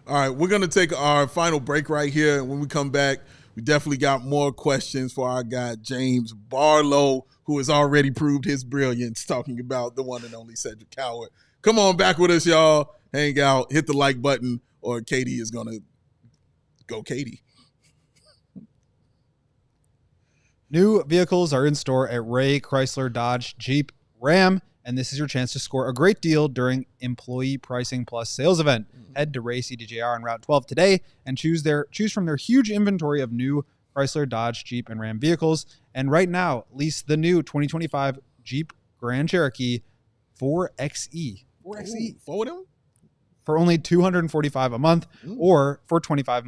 All right, we're going to take our final break right here. And when we come back, we definitely got more questions for our guy, James Barlowe, who has already proved his brilliance talking about the one and only Cedric Coward. Come on back with us, y'all. Hang out, hit the like button, or Katie is going to go Katie. New vehicles are in store at Ray Chrysler Dodge Jeep Ram, and this is your chance to score a great deal during Employee Pricing Plus sales event. Head to Ray CDJR on Route 12 today and choose from their huge inventory of new Chrysler, Dodge, Jeep, and Ram vehicles. And right now, lease the new 2025 Jeep Grand Cherokee 4XE. 4XE? Four of them? for only $245 a month or for 24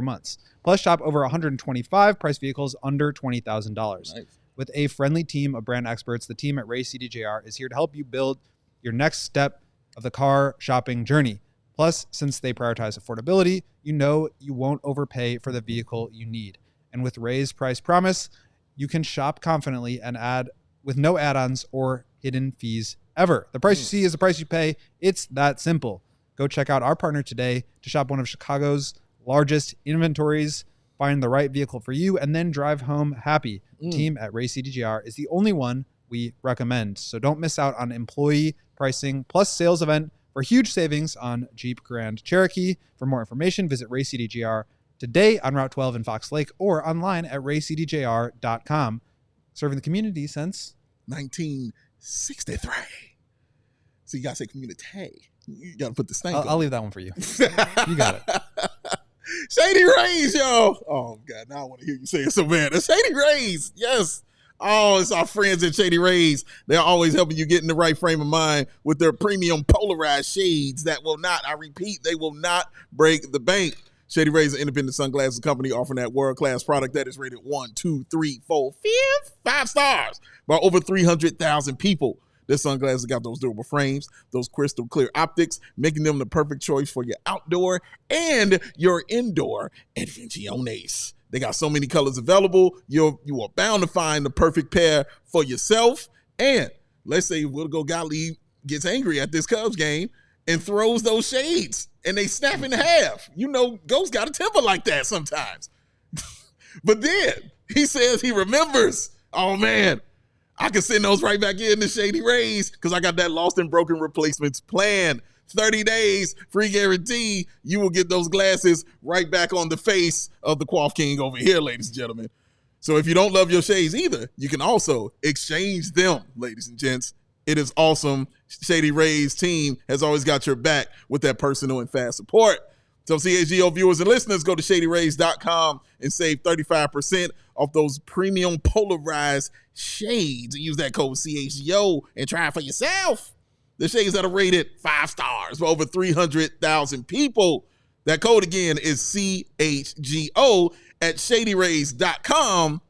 months. Plus, shop over 125 price vehicles under $20,000. Nice. With a friendly team of brand experts, the team at Ray CDJR is here to help you build your next step of the car shopping journey. Plus, since they prioritize affordability, you know you won't overpay for the vehicle you need. And with Ray's price promise, you can shop confidently and add with no add-ons or hidden fees ever. The price you see is the price you pay. It's that simple. Go check out our partner today to shop one of Chicago's largest inventories, find the right vehicle for you, and then drive home happy. The team at Ray CDGR is the only one we recommend. So don't miss out on employee pricing plus sales event for huge savings on Jeep Grand Cherokee. For more information, visit Ray CDGR today on Route 12 in Fox Lake or online at raycdjr.com. Serving the community since 1963. So you got to say community. You got to put the stank I'll leave that one for you. You got it. Shady Rays, yo. Oh, God. Now I want to hear you say it so bad. The Shady Rays. Yes. Oh, it's our friends at Shady Rays. They're always helping you get in the right frame of mind with their premium polarized shades that will not, I repeat, they will not break the bank. Shady Rays, an independent sunglasses company offering that world-class product that is rated 1, 2, 3, 4, 5 stars by over 300,000 people. Their sunglasses got those durable frames, those crystal clear optics, making them the perfect choice for your outdoor and your indoor adventures. They got so many colors available. You are bound to find the perfect pair for yourself. And let's say Will Gottlieb gets angry at this Cubs game and throws those shades and they snap in half. You know, Ghost got a temper like that sometimes. But then he says he remembers, oh man, I can send those right back in the Shady Rays because I got that lost and broken replacements plan. 30 days, free guarantee. You will get those glasses right back on the face of the Quaff King over here, ladies and gentlemen. So if you don't love your shades either, you can also exchange them, ladies and gents. It is awesome. Shady Rays team has always got your back with that personal and fast support. So CHGO viewers and listeners, go to shadyrays.com and save 35% off those premium polarized shades and use that code CHGO and try it for yourself. The shades that are rated 5 stars for over 300,000 people. That code again is CHGO at shadyrays.com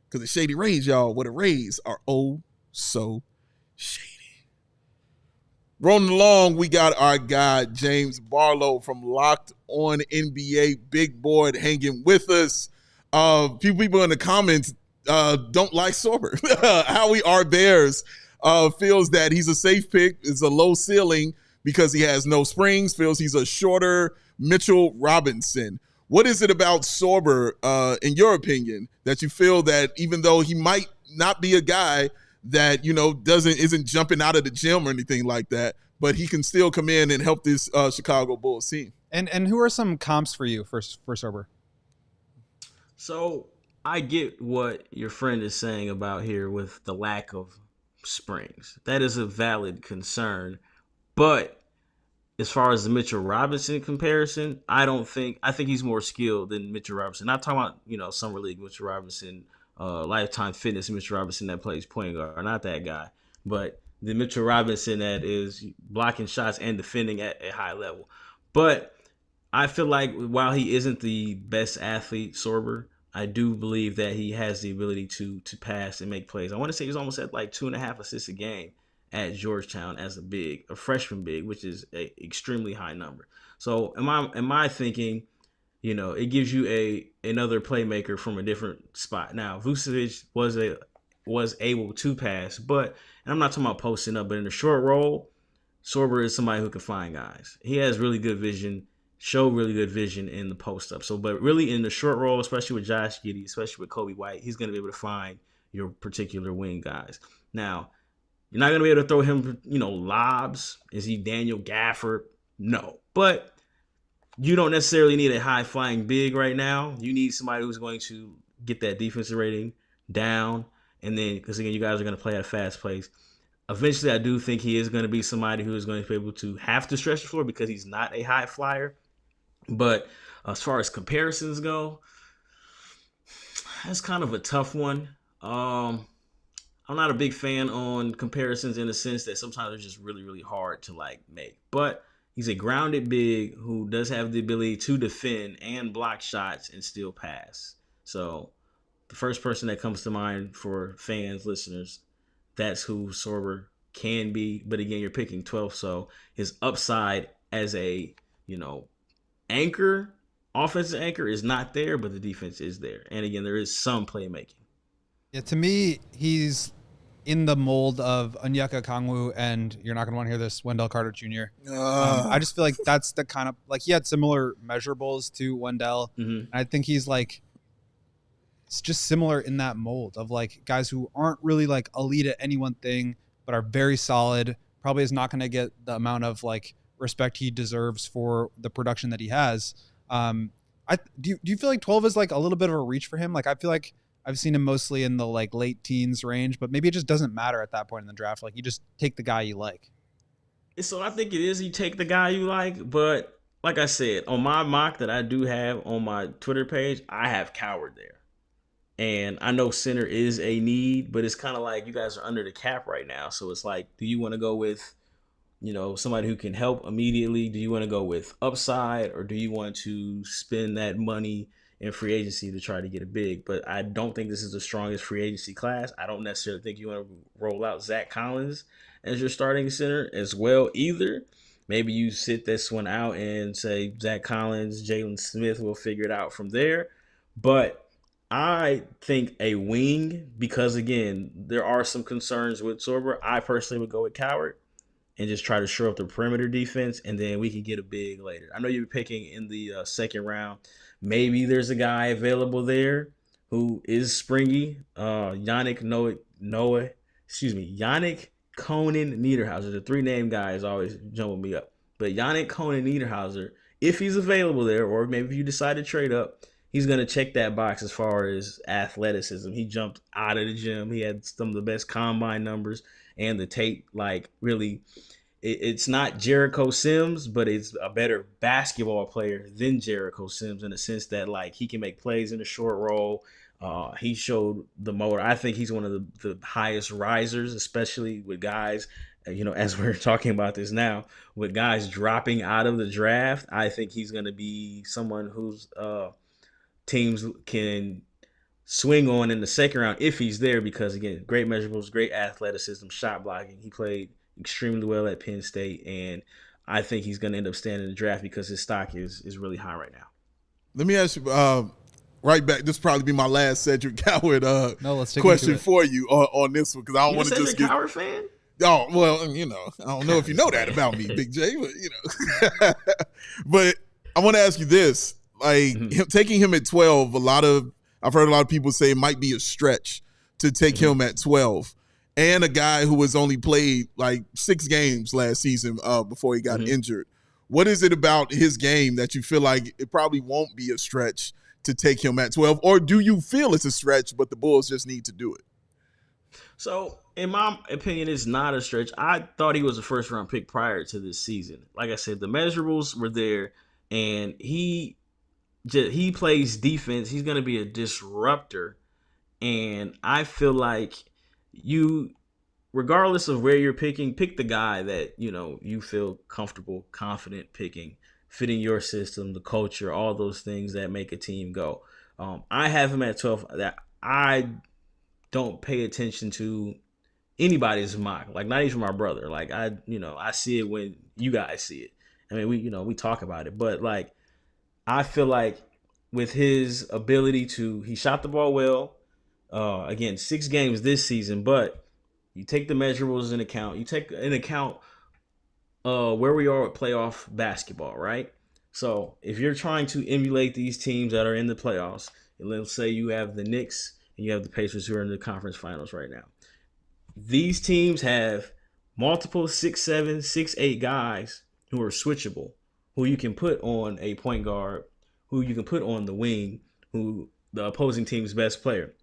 because the Shady Rays, y'all, where the Rays are oh so shady. Rolling along, we got our guy, James Barlowe from Locked On NBA, big board hanging with us. People in the comments don't like Sorber. Howie R. Bears feels that he's a safe pick. It's a low ceiling because he has no springs, feels he's a shorter Mitchell Robinson. What is it about Sorber, in your opinion, that you feel that even though he might not be a guy that, you know, isn't jumping out of the gym or anything like that, but he can still come in and help this Chicago Bulls team? And who are some comps for you for Sorber? So I get what your friend is saying about here with the lack of springs. That is a valid concern. But as far as the Mitchell Robinson comparison, I think he's more skilled than Mitchell Robinson. Not talking about, you know, Summer League Mitchell Robinson, Lifetime Fitness Mitchell Robinson that plays point guard, not that guy, but the Mitchell Robinson that is blocking shots and defending at a high level. But I feel like while he isn't the best athlete, Sorber, I do believe that he has the ability to pass and make plays. I want to say he's almost at like 2.5 assists a game at Georgetown as a freshman big, which is an extremely high number. So am I thinking, you know, it gives you another playmaker from a different spot. Now, Vucevic was able to pass, but, and I'm not talking about posting up, but in the short roll, Sorber is somebody who can find guys. He has really good vision, really good vision in the post up. So, but really in the short roll, especially with Josh Giddey, especially with Kobe White, he's going to be able to find your particular wing guys. Now, you're not going to be able to throw him, you know, lobs. Is he Daniel Gafford? No. But you don't necessarily need a high-flying big right now. You need somebody who's going to get that defensive rating down. And then, because again, you guys are going to play at a fast pace. Eventually, I do think he is going to be somebody who is going to be able to have to stretch the floor because he's not a high flyer. But as far as comparisons go, that's kind of a tough one. I'm not a big fan on comparisons in the sense that sometimes they're just really, really hard to like make. But He's a grounded big who does have the ability to defend and block shots and still pass. So the first person that comes to mind for fans, listeners, that's who Sorber can be. But again, you're picking 12th, so his upside as a, anchor, offensive anchor is not there, but the defense is there. And again, there is some playmaking. Yeah, to me, he's in the mold of Onyeka Okongwu, and you're not going to want to hear this, Wendell Carter Jr. I just feel like that's the kind of, like, he had similar measurables to Wendell. Mm-hmm. And I think he's like, it's just similar in that mold of like guys who aren't really like elite at any one thing, but are very solid. Probably is not going to get the amount of like respect he deserves for the production that he has. Do you feel like 12 is like a little bit of a reach for him? Like, I feel like I've seen him mostly in the like late teens range, but maybe it just doesn't matter at that point in the draft. Like, you just take the guy you like. So I think it is you take the guy you like, but like I said, on my mock that I do have on my Twitter page, I have Coward there. And I know center is a need, but it's kind of like you guys are under the cap right now. So it's like, do you want to go with, somebody who can help immediately? Do you want to go with upside, or do you want to spend that money in free agency to try to get a big? But I don't think this is the strongest free agency class. I don't necessarily think you want to roll out Zach Collins as your starting center as well either. Maybe you sit this one out and say Zach Collins, Jalen Smith will figure it out from there. But I think a wing, because again, there are some concerns with Sorber. I personally would go with Coward and just try to shore up the perimeter defense, and then we can get a big later. I know you're picking in the second round. Maybe there's a guy available there who is springy. Yannick Conan Niederhauser. The three-name guys always jumble me up. But Yannick Conan Niederhauser, if he's available there, or maybe if you decide to trade up, he's going to check that box as far as athleticism. He jumped out of the gym. He had some of the best combine numbers, and the tape, like, really, it's not Jericho Sims, but it's a better basketball player than Jericho Sims in the sense that, like, he can make plays in the short roll. He showed the motor. I think he's one of the highest risers, especially with guys, as we're talking about this now, with guys dropping out of the draft. I think he's going to be someone who's teams can swing on in the second round if he's there, because again, great measurables, great athleticism, shot blocking. He played extremely well at Penn State, and I think he's going to end up staying in the draft because his stock is really high right now. Let me ask you right back. This will probably be my last Cedric Coward let's take question for you on this one, because I don't want to just get Coward fan. Oh, well, I don't know if you know that about me, Big J, but but I want to ask you this. Like, taking him at 12, I've heard a lot of people say it might be a stretch to take him at 12. And a guy who has only played like 6 games last season before he got injured. What is it about his game that you feel like it probably won't be a stretch to take him at 12? Or do you feel it's a stretch, but the Bulls just need to do it? So, in my opinion, it's not a stretch. I thought he was a first-round pick prior to this season. Like I said, the measurables were there, and he plays defense. He's going to be a disruptor. And I feel like you, regardless of where you're picking, pick the guy that, you feel comfortable, confident picking, fitting your system, the culture, all those things that make a team go. I have him at 12. That I don't pay attention to anybody's mock, like not even my brother. Like I see it when you guys see it. I mean, we talk about it, but like, I feel like with his ability he shot the ball well. Again, 6 games this season, but you take the measurables in account. You take in account where we are with playoff basketball, right? So if you're trying to emulate these teams that are in the playoffs, and let's say you have the Knicks and you have the Pacers who are in the conference finals right now. These teams have multiple 6'7", 6'8" guys who are switchable, who you can put on a point guard, who you can put on the wing, who the opposing team's best player.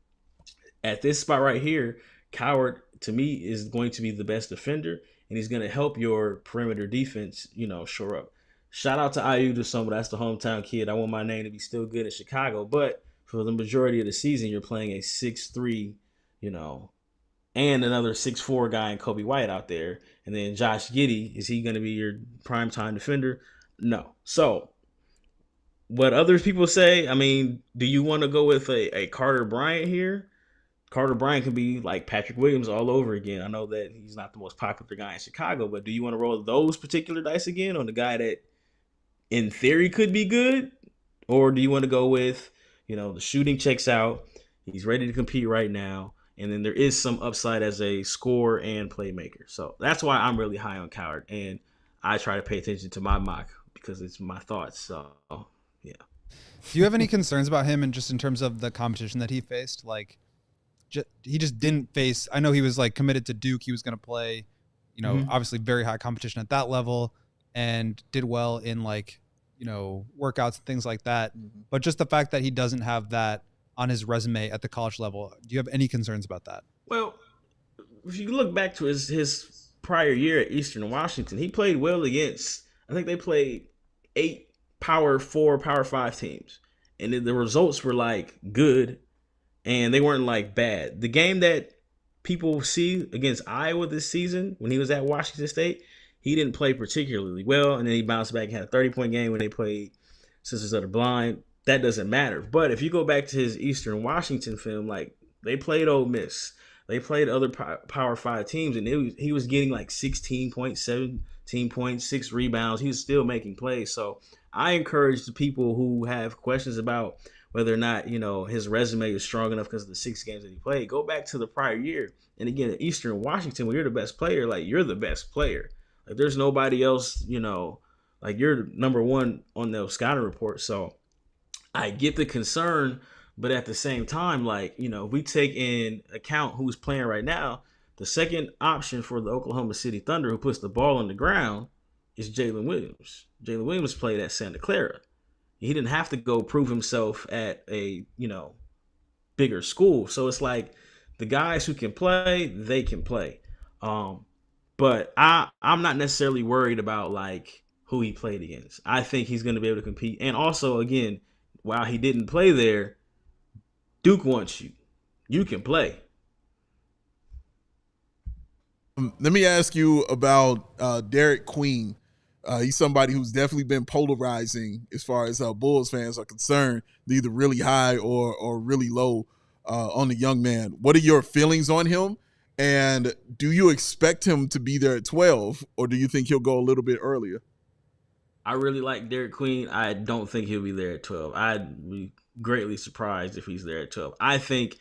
At this spot right here, Coward, to me, is going to be the best defender, and he's going to help your perimeter defense, shore up. Shout out to IU to someone. That's the hometown kid. I want my name to be still good in Chicago, but for the majority of the season, you're playing a 6'3", and another 6'4" guy and Kobe White out there. And then Josh Giddey, is he going to be your primetime defender? No. So what other people say, I mean, do you want to go with a Carter Bryant here? Carter Bryant can be like Patrick Williams all over again. I know that he's not the most popular guy in Chicago, but do you want to roll those particular dice again on the guy that in theory could be good? Or do you want to go with, the shooting checks out, he's ready to compete right now, and then there is some upside as a scorer and playmaker. So that's why I'm really high on Coward, and I try to pay attention to my mock because it's my thoughts. So, yeah. Do you have any concerns about him and just in terms of the competition that he faced? Like, he just didn't face. I know he was like committed to Duke. He was going to play, obviously very high competition at that level, and did well in like, workouts and things like that. Mm-hmm. But just the fact that he doesn't have that on his resume at the college level, do you have any concerns about that? Well, if you look back to his prior year at Eastern Washington, he played well against, I think they played 8 Power 4, Power 5 teams. And the results were like good, and they weren't like bad. The game that people see against Iowa this season, when he was at Washington State, he didn't play particularly well, and then he bounced back and had a 30-point game when they played Sisters of the Blind. That doesn't matter. But if you go back to his Eastern Washington film, like, they played Ole Miss. They played other Power 5 teams, and he was getting like 16 points, 17 points, 6 rebounds. He was still making plays. So I encourage the people who have questions about whether or not, his resume is strong enough because of the 6 games that he played, go back to the prior year. And again, at Eastern Washington, when you're the best player, like, you're the best player. Like, there's nobody else, like, you're number one on the scouting report. So I get the concern, but at the same time, like, if we take in account who's playing right now, the second option for the Oklahoma City Thunder who puts the ball on the ground is Jalen Williams. Jalen Williams played at Santa Clara. He didn't have to go prove himself at a, bigger school. So it's like the guys who can play, they can play. But I'm not necessarily worried about like who he played against. I think he's going to be able to compete. And also, again, while he didn't play there, Duke wants you. You can play. Let me ask you about Derek Queen. He's somebody who's definitely been polarizing as far as Bulls fans are concerned, either really high or really low on the young man. What are your feelings on him? And do you expect him to be there at 12, or do you think he'll go a little bit earlier? I really like Derek Queen. I don't think he'll be there at 12. I'd be greatly surprised if he's there at 12. I think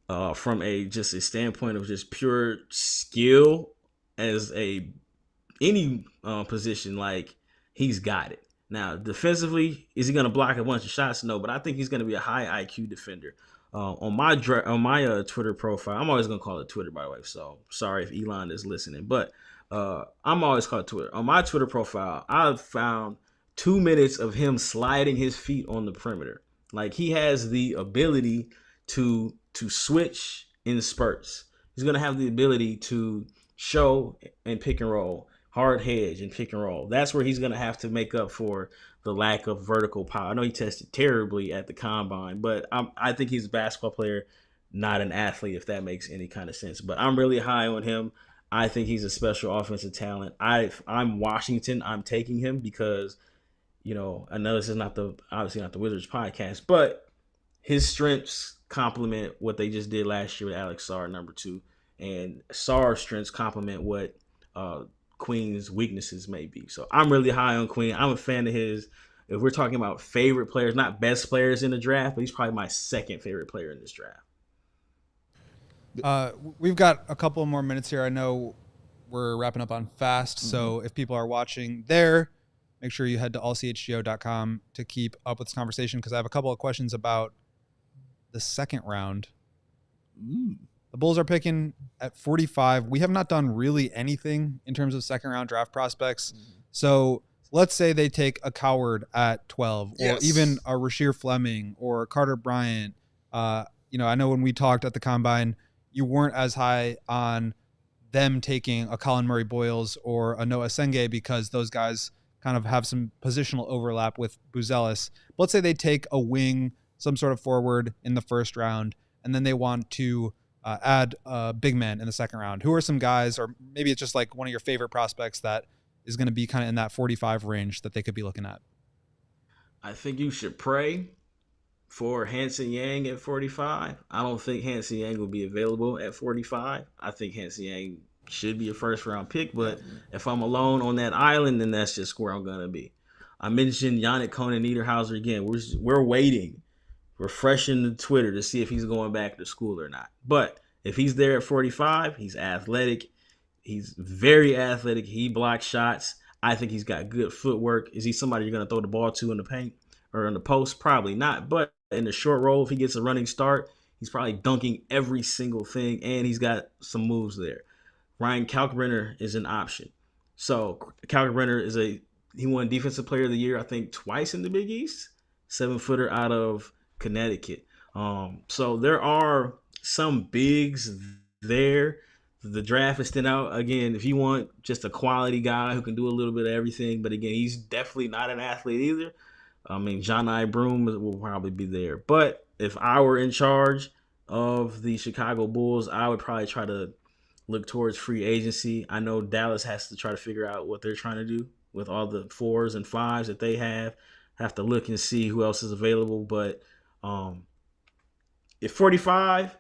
from a standpoint of just pure skill as any position, like, he's got it. Now, defensively, is he going to block a bunch of shots? No, but I think he's going to be a high IQ defender. On my Twitter profile, I'm always going to call it Twitter, by the way, so sorry if Elon is listening, but I'm always called Twitter. On my Twitter profile, I've found 2 minutes of him sliding his feet on the perimeter. Like, he has the ability to switch in spurts. He's going to have the ability to show and pick and roll, hard hedge and pick and roll. That's where he's going to have to make up for the lack of vertical power. I know he tested terribly at the combine, but I think he's a basketball player, not an athlete, if that makes any kind of sense. But I'm really high on him. I think he's a special offensive talent. I'm Washington. I'm taking him because, I know this is obviously not the Wizards podcast, but his strengths complement what they just did last year with Alex Sarr, number 2, and Sarr's strengths complement what Queen's weaknesses may be. So I'm really high on Queen. I'm a fan of his. If we're talking about favorite players, not best players in the draft, but he's probably my second favorite player in this draft. We've got a couple more minutes here. I know we're wrapping up on fast, so if people are watching there, make sure you head to allchgo.com to keep up with this conversation, because I have a couple of questions about the second round. The Bulls are picking at 45. We have not done really anything in terms of second round draft prospects. So let's say they take a Coward at 12, or even a Rasheer Fleming or Carter Bryant. I know when we talked at the Combine, you weren't as high on them taking a Colin Murray Boyles or a Noah Senge because those guys kind of have some positional overlap with Buzelis. But let's say they take a wing, some sort of forward in the first round, and then they want to add a big man in the second round? Who are some guys, or maybe it's just like one of your favorite prospects that is going to be kind of in that 45 range that they could be looking at? I think you should pray for Hanson Yang at 45. I don't think Hanson Yang will be available at 45. I think Hanson Yang should be a first round pick, but if I'm alone on that island, then that's just where I'm going to be. I mentioned Yannick Konen-Niederhauser again. We're waiting, refreshing the Twitter to see if he's going back to school or not. But if he's there at 45, he's athletic. He's very athletic. He blocks shots. I think he's got good footwork. Is he somebody you're going to throw the ball to in the paint or in the post? Probably not. But in the short roll, if he gets a running start, he's probably dunking every single thing, and he's got some moves there. Ryan Kalkbrenner is an option. So Kalkbrenner he won Defensive Player of the Year, I think, twice in the Big East. 7-footer out of Connecticut. So there are some bigs there. The draft is thin out. Again, if you want just a quality guy who can do a little bit of everything, but again, he's definitely not an athlete either. I mean, John I. Broome will probably be there. But if I were in charge of the Chicago Bulls, I would probably try to look towards free agency. I know Dallas has to try to figure out what they're trying to do with all the 4s and 5s that they have to look and see who else is available. But if 45,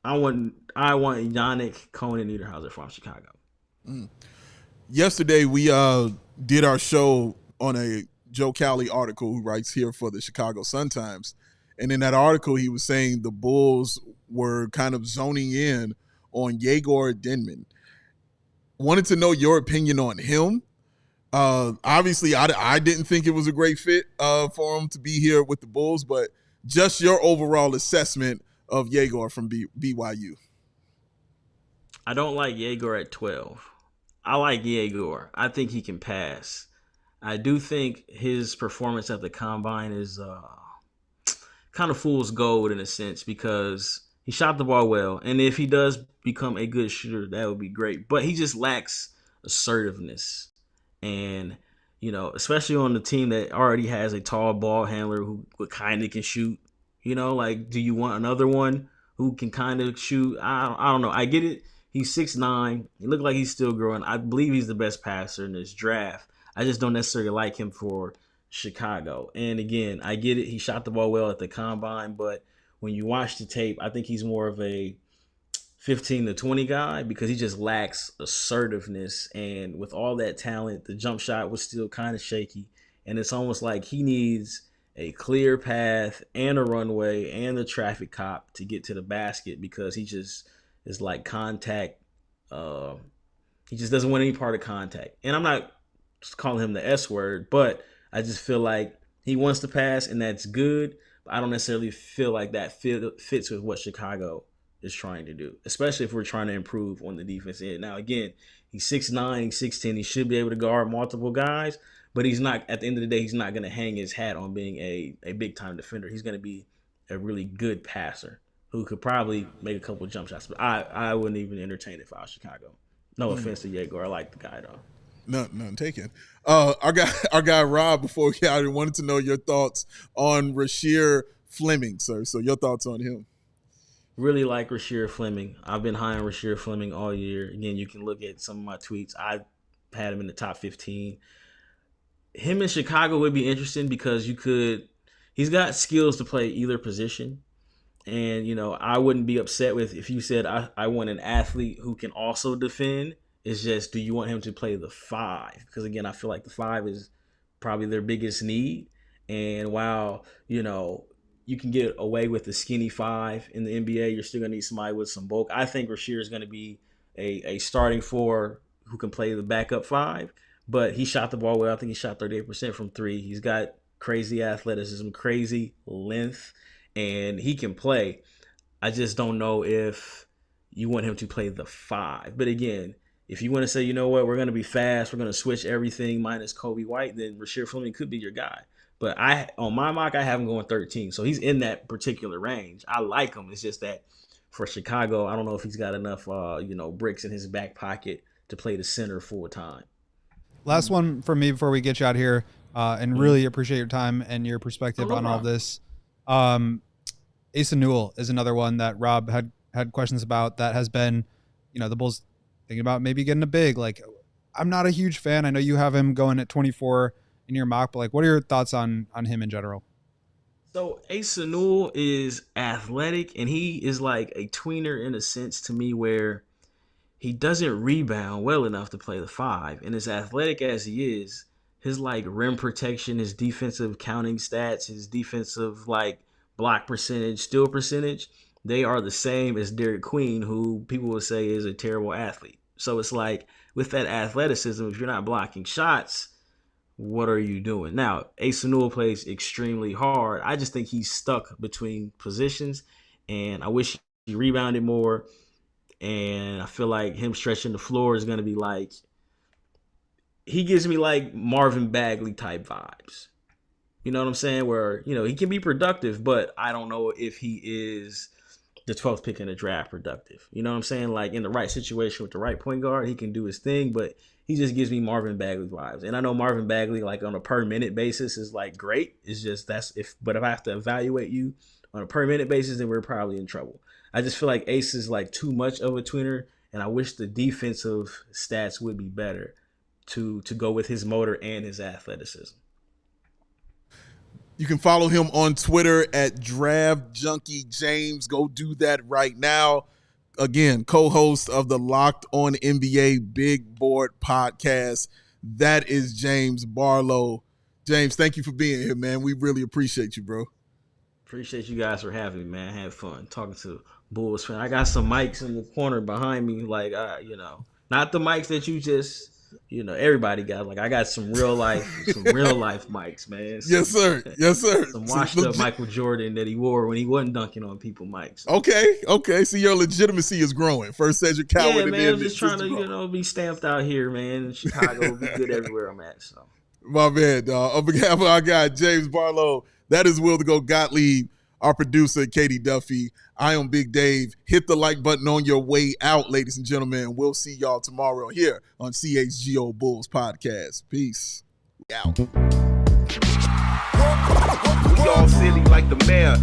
I want Yannick Konen-Niederhauser from Chicago. Yesterday, we did our show on a Joe Cowley article, who writes here for the Chicago Sun-Times. And in that article, he was saying the Bulls were kind of zoning in on Yegor Denman. Wanted to know your opinion on him. Obviously, I didn't think it was a great fit for him to be here with the Bulls, but just your overall assessment of Yegor from BYU. I don't like Yegor at 12. I like Yegor. I think he can pass. I do think his performance at the Combine is kind of fool's gold in a sense, because he shot the ball well. And if he does become a good shooter, that would be great. But he just lacks assertiveness. And, especially on the team that already has a tall ball handler who kind of can shoot. Do you want another one who can kind of shoot? I don't know. I get it. He's 6'9". He looks like he's still growing. I believe he's the best passer in this draft. I just don't necessarily like him for Chicago. And again, I get it. He shot the ball well at the Combine, but when you watch the tape, I think he's more of a 15 to 20 guy, because he just lacks assertiveness. And with all that talent, the jump shot was still kind of shaky. And it's almost like he needs a clear path and a runway and a traffic cop to get to the basket, because he just is like contact. He just doesn't want any part of contact. And I'm not calling him the S word, but I just feel like he wants to pass, and that's good. But I don't necessarily feel like that fits with what Chicago is trying to do, especially if we're trying to improve on the defense end. Now, again, he's 6'9", he's 6'10". He should be able to guard multiple guys, but he's not. At the end of the day, he's not going to hang his hat on being a big-time defender. He's going to be a really good passer who could probably make a couple jump shots. But I wouldn't even entertain it if I was Chicago. No offense to Yegor. I like the guy, though. None taken. Our guy Rob, before we get out, wanted to know your thoughts on Rasheer Fleming, sir. So your thoughts on him. Really like Rasheer Fleming. I've been high on Rasheer Fleming all year. Again, you can look at some of my tweets. I had him in the top 15. Him in Chicago would be interesting because he's got skills to play either position. And, I wouldn't be upset with if you said I want an athlete who can also defend. It's just, do you want him to play the 5? Because, again, I feel like the 5 is probably their biggest need. And while, you can get away with the skinny 5 in the NBA, you're still going to need somebody with some bulk. I think Rasheer is going to be a starting 4 who can play the backup 5. But he shot the ball well. I think he shot 38% from 3. He's got crazy athleticism, crazy length, and he can play. I just don't know if you want him to play the 5. But again, if you want to say, you know what, we're going to be fast, we're going to switch everything minus Kobe White, then Rasheer Fleming could be your guy. But on my mock, I have him going 13. So he's in that particular range. I like him. It's just that for Chicago, I don't know if he's got enough, bricks in his back pocket to play the center full time. Last one for me before we get you out here, and really appreciate your time and your perspective on all this. Asa Newell is another one that Rob had had questions about that has been, the Bulls thinking about maybe getting a big. Like, I'm not a huge fan. I know you have him going at 24 in your mock, but like, what are your thoughts on him in general? So Asa Newell is athletic, and he is like a tweener in a sense to me, where he doesn't rebound well enough to play the 5. And as athletic as he is, his like rim protection, his defensive counting stats, his defensive like block percentage, steal percentage, they are the same as Derek Queen, who people would say is a terrible athlete. So it's like, with that athleticism, if you're not blocking shots, what are you doing? Now, Asa Newell plays extremely hard. I just think he's stuck between positions, and I wish he rebounded more. And I feel like him stretching the floor is going to be like, he gives me like Marvin Bagley type vibes. You know what I'm saying? Where, he can be productive, but I don't know if he is the 12th pick in the draft productive. You know what I'm saying? Like, in the right situation with the right point guard, he can do his thing, but he just gives me Marvin Bagley vibes. And I know Marvin Bagley, like, on a per minute basis is like great. It's just but if I have to evaluate you on a per minute basis, then we're probably in trouble. I just feel like Ace is like too much of a tweener, and I wish the defensive stats would be better to go with his motor and his athleticism. You can follow him on Twitter at DraftJunkieJames. Go do that right now. Again, co-host of the Locked On NBA Big Board podcast. That is James Barlowe. James, thank you for being here, man. We really appreciate you, bro. Appreciate you guys for having me, man. I had fun talking to Bulls fan. I got some mics in the corner behind me, like, not the mics that you just, everybody got. Like, I got some real life mics, man. Yes, sir. Yes, sir. Some washed up Michael Jordan that he wore when he wasn't dunking on people mics. Okay. So your legitimacy is growing. First says you're coward. Yeah, man. I'm just trying to, be stamped out here, man. Chicago be good everywhere I'm at. So. My man, dog. On behalf of our guy, James Barlowe, that is Will Go Gottlieb, our producer, Katie Duffy. I am Big Dave. Hit the like button on your way out, ladies and gentlemen. We'll see y'all tomorrow here on CHGO Bulls Podcast. Peace. We out. We all silly like the mayor.